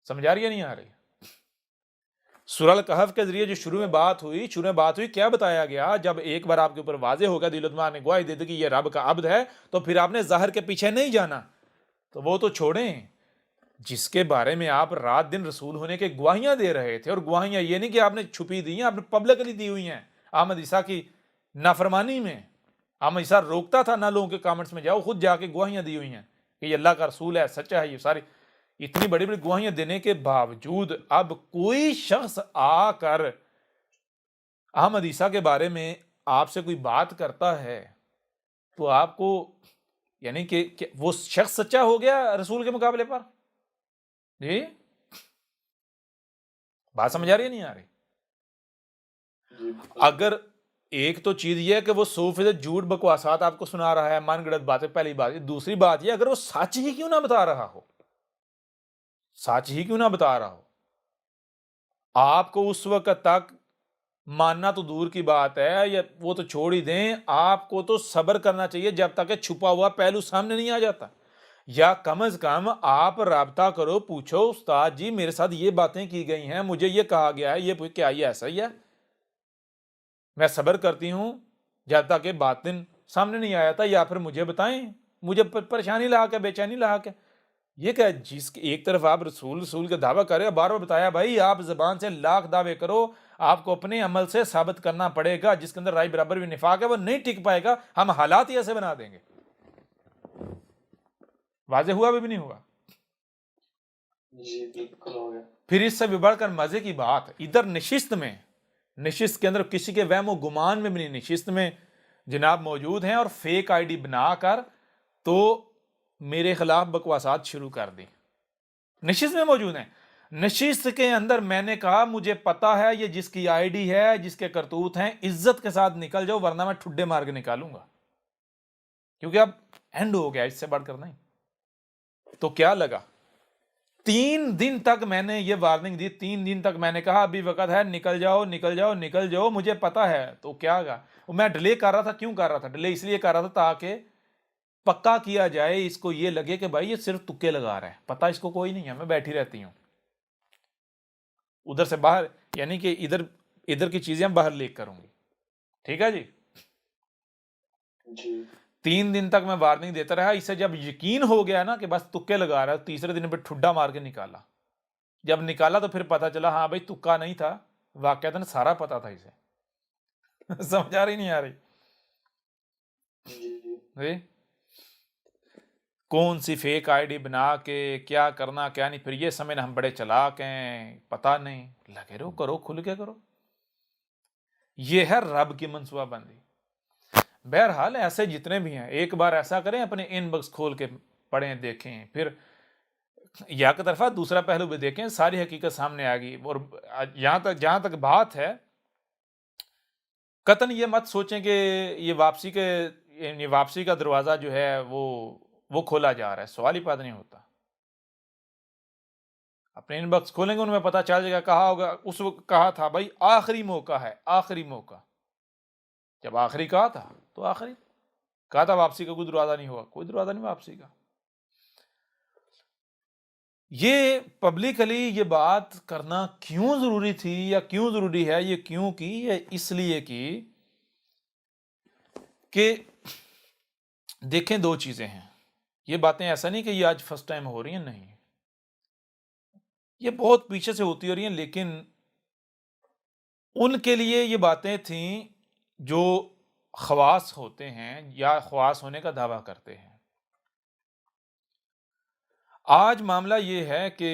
سمجھ آ رہی ہے نہیں آ رہی؟ سورہ الکہف کے ذریعے جو شروع میں بات ہوئی کیا بتایا گیا, جب ایک بار آپ کے اوپر واضح ہوگا, دل و دماغ نے گواہی دے دی کہ یہ رب کا عبد ہے, تو پھر آپ نے ظاہر کے پیچھے نہیں جانا. تو وہ تو چھوڑیں جس کے بارے میں آپ رات دن رسول ہونے کے گواہیاں دے رہے تھے, اور گواہیاں یہ نہیں کہ آپ نے چھپی دی ہیں, آپ نے پبلکلی دی ہوئی ہیں. احمد عیسیٰ کی نافرمانی میں احمد عیسیٰ روکتا تھا نہ لوگوں کے کامنٹس میں جاؤ, خود جا کے گواہیاں دی ہوئی ہیں کہ یہ اللہ کا رسول ہے, سچا ہے. یہ ساری اتنی بڑی بڑی گواہیاں دینے کے باوجود اب کوئی شخص آ کر احمد عیسیٰ کے بارے میں آپ سے کوئی بات کرتا ہے تو آپ کو یعنی کہ وہ شخص سچا ہو گیا رسول کے مقابلے پر؟ جی بات سمجھ آ رہی ہے نہیں آ رہی؟ اگر ایک تو چیز یہ ہے کہ وہ 100% جھوٹ بکواسات آپ کو سنا رہا ہے, من گڑت باتیں, پہلی بات. دوسری بات یہ اگر وہ سچ ہی کیوں نہ بتا رہا ہو, آپ کو اس وقت تک ماننا تو دور کی بات ہے, یا وہ تو چھوڑ ہی دیں, آپ کو تو صبر کرنا چاہیے جب تک کہ چھپا ہوا پہلو سامنے نہیں آ جاتا. یا کم از کم آپ رابطہ کرو, پوچھو استاد جی میرے ساتھ یہ باتیں کی گئی ہیں, مجھے یہ کہا گیا ہے, یہ کیا یہ ایسا ہی ہے؟ میں صبر کرتی ہوں جب تک کہ باطن سامنے نہیں آیا تھا, یا پھر مجھے بتائیں, مجھے پریشانی لا کے, بے چینی لا کے. یہ کہ جس ایک طرف آپ رسول کا دعویٰ کرے, بار بار بتایا بھائی آپ زبان سے لاکھ دعوے کرو, آپ کو اپنے عمل سے ثابت کرنا پڑے گا. جس کے اندر رائے برابر بھی نفاق ہے وہ نہیں ٹک پائے گا, ہم حالات ہی ایسے بنا دیں گے. واضح ہوا بھی نہیں ہوا؟ جی بالکل ہو گیا. پھر اس سے بھی بڑھ کر مزے کی بات, ادھر نشست کے اندر کسی کے وہم و گمان میں بھی نہیں, نشست میں جناب موجود ہیں اور فیک آئی ڈی بنا کر تو میرے خلاف بکواسات شروع کر دی. نشست میں موجود ہیں. نشست کے اندر میں نے کہا مجھے پتا ہے یہ جس کی آئی ڈی ہے, جس کے کرتوت ہیں, عزت کے ساتھ نکل جاؤ ورنہ میں ٹھڈے مار کے نکالوں گا, کیونکہ اب اینڈ ہو گیا, اس سے بڑھ کر نہیں. تو کیا لگا 3 دن تک میں نے یہ وارننگ دی, 3 دن تک میں نے کہا ابھی وقت ہے, نکل جاؤ, مجھے پتا ہے. تو کیا گا میں ڈیلے کر رہا تھا, کیوں کر رہا تھا ڈیلے؟ اس لیے کر رہا تھا تاکہ پکا کیا جائے, اس کو یہ لگے کہ بھائی یہ صرف تکے لگا رہا ہے, پتا اس کو کوئی نہیں ہے, میں بیٹھی رہتی ہوں ادھر سے باہر, یعنی کہ ادھر کی چیزیں باہر لیک کروں گی. ٹھیک ہے جی. 3 دن تک میں وارننگ دیتا رہا, اسے جب یقین ہو گیا نا کہ بس تکے لگا رہا ہے, تیسرے دن پہ ٹھڈا مار کے نکالا. جب نکالا تو پھر پتا چلا ہاں بھائی تکا نہیں تھا, واقعتاً سارا پتا تھا اسے. سمجھ آ رہی نہیں آ رہی؟ جی کون سی فیک آئی ڈی بنا کے کیا کرنا کیا نہیں, پھر یہ سمجھنا ہم بڑے چلاک ہیں, پتہ نہیں. لگے رہو, کرو, کھل کے کرو. یہ ہے رب کی منصوبہ بندی. بہرحال ایسے جتنے بھی ہیں ایک بار ایسا کریں, اپنے ان باکس کھول کے پڑھیں, دیکھیں, پھر یا کی طرفہ دوسرا پہلو بھی دیکھیں، ساری حقیقت سامنے آ گئی. اور جہاں تک بات ہے، قطعاً یہ مت سوچیں کہ یہ واپسی کا دروازہ جو ہے وہ کھولا جا رہا ہے. سوال ہی پیدا نہیں ہوتا. اپنے ان باکس کھولیں گے، ان میں پتہ چل جائے گا. کہا ہوگا اس وقت، کہا تھا بھائی آخری موقع ہے، آخری موقع. جب آخری کہا تھا تو آخری کہا تھا. واپسی کا کوئی دروازہ نہیں ہوا، کوئی دروازہ نہیں واپسی کا. یہ پبلکلی یہ بات کرنا کیوں ضروری تھی یا کیوں ضروری ہے؟ یہ کیوں کی؟ یہ اس لیے کی کہ دیکھیں، دو چیزیں ہیں. یہ باتیں ایسا نہیں کہ یہ آج فرسٹ ٹائم ہو رہی ہیں، نہیں، یہ بہت پیچھے سے ہوتی ہو رہی ہیں. لیکن ان کے لیے یہ باتیں تھیں جو خواص ہوتے ہیں یا خواص ہونے کا دعویٰ کرتے ہیں. آج معاملہ یہ ہے کہ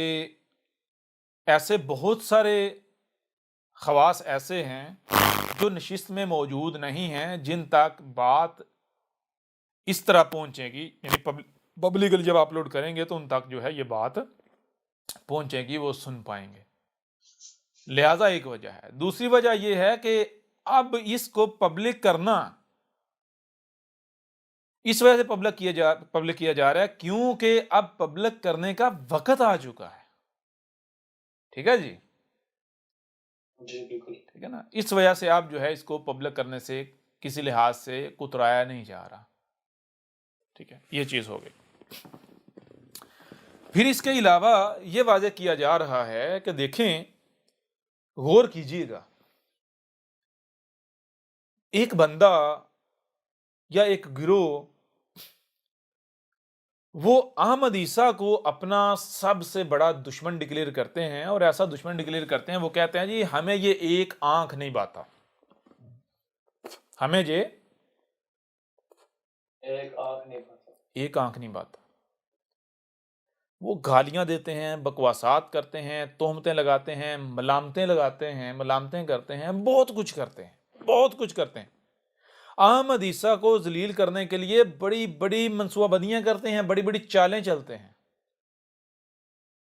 ایسے بہت سارے خواص ایسے ہیں جو نشست میں موجود نہیں ہیں، جن تک بات اس طرح پہنچے گی، یعنی پبلکلی جب اپلوڈ کریں گے تو ان تک جو ہے یہ بات پہنچے گی، وہ سن پائیں گے. لہذا ایک وجہ ہے. دوسری وجہ یہ ہے کہ اب اس کو پبلک کرنا، اس وجہ سے پبلک کیا جا رہا ہے کیونکہ اب پبلک کرنے کا وقت آ چکا ہے. ٹھیک ہے جی؟ جی بالکل ٹھیک ہے نا. اس وجہ سے آپ جو ہے اس کو پبلک کرنے سے کسی لحاظ سے کترایا نہیں جا رہا. ٹھیک ہے، یہ چیز ہو گئی. پھر اس کے علاوہ یہ واضح کیا جا رہا ہے کہ دیکھیں، غور کیجیے گا، ایک بندہ یا ایک گروہ وہ احمد عیسیٰ کو اپنا سب سے بڑا دشمن ڈکلیئر کرتے ہیں. اور ایسا دشمن ڈکلیئر کرتے ہیں، وہ کہتے ہیں جی ہمیں یہ ایک آنکھ نہیں باتا، ہمیں یہ ایک آنکھ نہیں باتا. وہ گالیاں دیتے ہیں، بکواسات کرتے ہیں، تہمتیں لگاتے ہیں، ملامتیں لگاتے ہیں، ملامتیں کرتے ہیں، بہت کچھ کرتے ہیں، بہت کچھ کرتے ہیں. احمد عیسیٰ کو ذلیل کرنے کے لیے بڑی بڑی منصوبہ بندیاں کرتے ہیں، بڑی بڑی چالیں چلتے ہیں.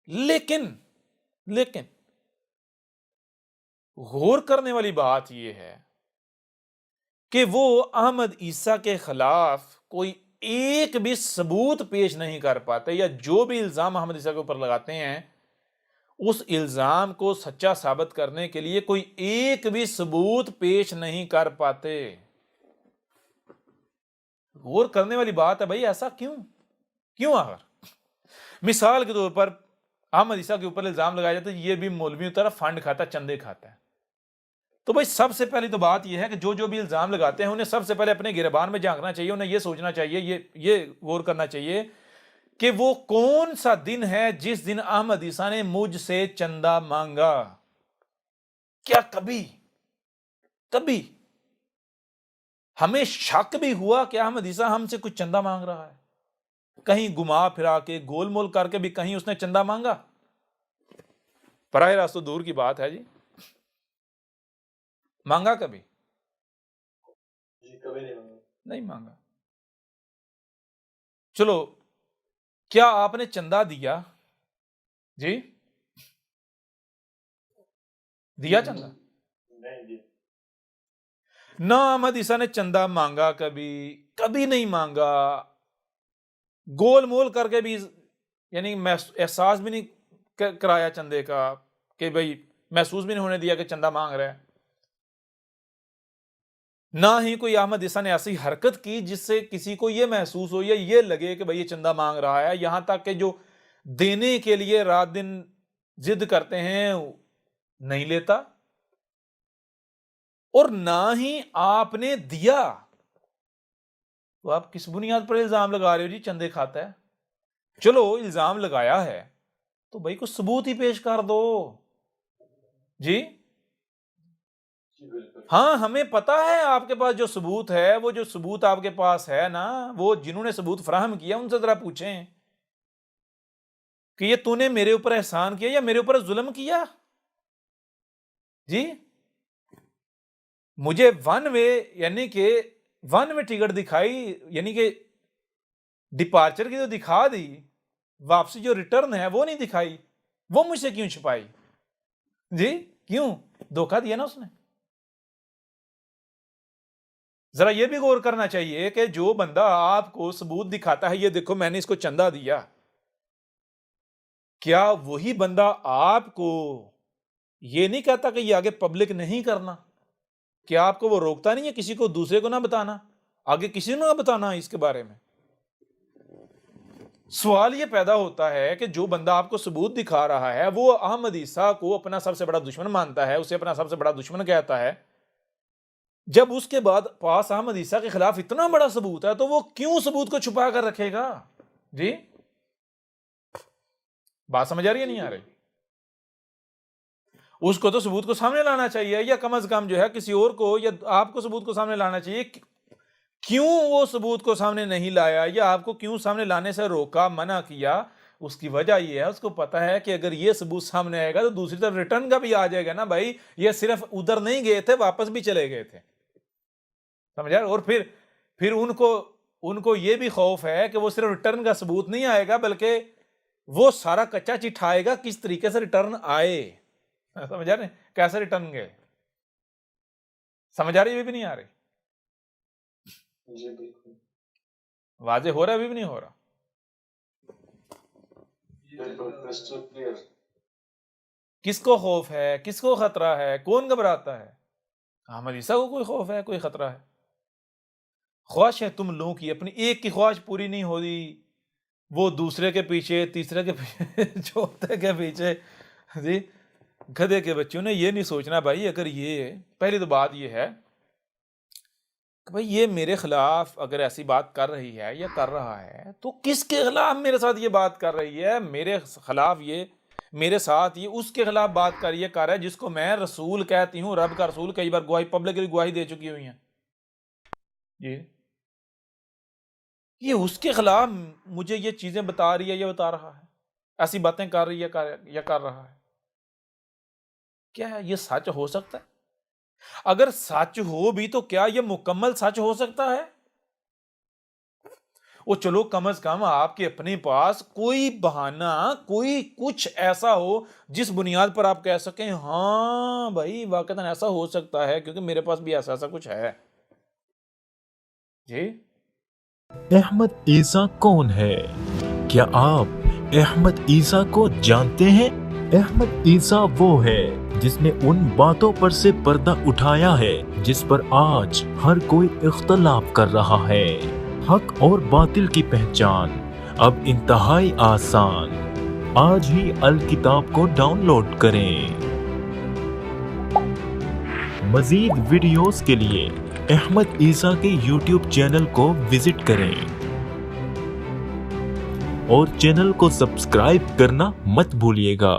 لیکن غور کرنے والی بات یہ ہے کہ وہ احمد عیسیٰ کے خلاف کوئی ایک بھی ثبوت پیش نہیں کر پاتے، یا جو بھی الزام احمد عیسیٰ کے اوپر لگاتے ہیں اس الزام کو سچا ثابت کرنے کے لیے کوئی ایک بھی ثبوت پیش نہیں کر پاتے. غور کرنے والی بات ہے بھائی، ایسا کیوں آخر؟ مثال کے طور پر احمد عیسیٰ کے اوپر الزام لگایا جاتا ہے یہ بھی مولویوں طرف فنڈ کھاتا ہے، چندے کھاتا ہے. تو بھائی سب سے پہلی تو بات یہ ہے کہ جو بھی الزام لگاتے ہیں انہیں سب سے پہلے اپنے گریبان میں جھانکنا چاہیے. انہیں یہ سوچنا چاہیے، یہ غور کرنا چاہیے کہ وہ کون سا دن ہے جس دن احمد عیسیٰ نے مجھ سے چندہ مانگا. کیا کبھی ہمیں شک بھی ہوا کہ احمد عیسیٰ ہم سے کچھ چندہ مانگ رہا ہے؟ کہیں گما پھرا کے، گول مول کر کے بھی کہیں اس نے چندہ مانگا؟ براہ راست تو دور کی بات ہے جی. مانگا کبھی؟ جی کبھی نہیں مانگا. چلو، کیا آپ نے چندہ دیا؟ جی دیا چندہ؟ نہیں جی. نہ احمد عیسیٰ نے چندہ مانگا، کبھی نہیں مانگا. گول مول کر کے بھی، یعنی احساس بھی نہیں کرایا چندے کا، کہ بھئی محسوس بھی نہیں ہونے دیا کہ چندہ مانگ رہا ہے. نہ ہی کوئی احمد عیسیٰ نے ایسی حرکت کی جس سے کسی کو یہ محسوس ہو یا یہ لگے کہ بھئی یہ چندہ مانگ رہا ہے. یہاں تک کہ جو دینے کے لیے رات دن ضد کرتے ہیں نہیں لیتا، اور نہ ہی آپ نے دیا. تو آپ کس بنیاد پر الزام لگا رہے ہو جی چندے کھاتا ہے؟ چلو الزام لگایا ہے تو بھائی کچھ ثبوت ہی پیش کر دو جی. ہاں ہمیں پتا ہے آپ کے پاس جو ثبوت ہے، وہ جو ثبوت آپ کے پاس ہے نا، وہ جنہوں نے ثبوت فراہم کیا ان سے ذرا پوچھیں کہ یہ تو نے میرے اوپر احسان کیا یا میرے اوپر ظلم کیا جی. مجھے ون وے ٹکٹ دکھائی، یعنی کہ ڈپارچر کی تو دکھا دی، واپسی جو ریٹرن ہے وہ نہیں دکھائی، وہ مجھ سے کیوں چھپائی؟ جی کیوں؟ دھوکہ دیا نا اس نے۔ ذرا یہ بھی غور کرنا چاہیے کہ جو بندہ آپ کو ثبوت دکھاتا ہے، یہ دیکھو میں نے اس کو چندہ دیا، کیا وہی بندہ آپ کو یہ نہیں کہتا کہ یہ آگے پبلک نہیں کرنا؟ کیا آپ کو وہ روکتا نہیں ہے کسی کو دوسرے کو نہ بتانا، آگے کسی نے نہ بتانا اس کے بارے میں؟ سوال یہ پیدا ہوتا ہے کہ جو بندہ آپ کو ثبوت دکھا رہا ہے وہ احمد عیسیٰ کو اپنا سب سے بڑا دشمن مانتا ہے، اسے اپنا سب سے بڑا دشمن کہتا ہے، جب اس کے بعد پاس احمد عیسیٰ کے خلاف اتنا بڑا ثبوت ہے تو وہ کیوں ثبوت کو چھپا کر رکھے گا؟ جی بات سمجھ آ رہی ہے نہیں آ رہی؟ اس کو تو ثبوت کو سامنے لانا چاہیے، یا کم از کم جو ہے کسی اور کو یا آپ کو ثبوت کو سامنے لانا چاہیے۔ کیوں وہ ثبوت کو سامنے نہیں لایا، یا آپ کو کیوں سامنے لانے سے روکا، منع کیا؟ اس کی وجہ یہ ہے، اس کو پتا ہے کہ اگر یہ ثبوت سامنے آئے گا تو دوسری طرف ریٹرن کا بھی آ جائے گا نا بھائی، یہ صرف ادھر نہیں گئے تھے، واپس بھی چلے گئے تھے، سمجھا؟ اور پھر ان کو یہ بھی خوف ہے کہ وہ صرف ریٹرن کا ثبوت نہیں آئے گا بلکہ وہ سارا کچا چٹھائے گا کس طریقے سے ریٹرن آئے، سمجھا رہے کیسے ریٹرن گئے؟ سمجھ آ رہی ہے بھی نہیں آ رہی؟ جی بالکل واضح ہو رہا ہے ابھی بھی نہیں ہو رہا؟ بالکل کرسٹل کلیئر۔ کس کو خوف ہے، کس کو خطرہ ہے، کون گھبراتا ہے؟ احمد عیسیٰ کو کوئی خوف ہے، کوئی خطرہ ہے؟ خواہش ہے تم لوگوں کی، اپنی ایک کی خواہش پوری نہیں ہو رہی، وہ دوسرے کے پیچھے، تیسرے کے پیچھے، چوتھے کے پیچھے۔ جی گدھے کے بچوں نے یہ نہیں سوچنا بھائی، اگر یہ پہلی تو بات یہ ہے کہ بھائی یہ میرے خلاف اگر ایسی بات کر رہی ہے یا کر رہا ہے تو کس کے خلاف میرے ساتھ یہ بات کر رہی ہے؟ میرے خلاف یہ، میرے ساتھ یہ اس کے خلاف بات کر رہا ہے جس کو میں رسول کہتی ہوں، رب کا رسول، کئی بار گواہی پبلکلی گواہی دے چکی ہوئی ہیں۔ جی یہ اس کے خلاف مجھے یہ چیزیں بتا رہی ہے یا بتا رہا ہے، ایسی باتیں کر رہی ہے یا کر رہا ہے، کیا ہے یہ سچ ہو سکتا ہے؟ اگر سچ ہو بھی تو کیا یہ مکمل سچ ہو سکتا ہے؟ وہ چلو کم از کم آپ کے اپنے پاس کوئی بہانہ، کوئی کچھ ایسا ہو جس بنیاد پر آپ کہہ سکیں ہاں بھائی واقعتاً ایسا ہو سکتا ہے کیونکہ میرے پاس بھی ایسا کچھ ہے۔ جی احمد عیسیٰ کون ہے؟ کیا آپ احمد عیسیٰ کو جانتے ہیں؟ احمد عیسیٰ وہ ہے جس نے ان باتوں پر سے پردہ اٹھایا ہے جس پر آج ہر کوئی اختلاف کر رہا ہے۔ حق اور باطل کی پہچان اب انتہائی آسان۔ آج ہی الکتاب کو ڈاؤن لوڈ کریں۔ مزید ویڈیوز کے لیے احمد عیسیٰ کے یوٹیوب چینل کو وزٹ کریں اور چینل کو سبسکرائب کرنا مت بھولیے گا۔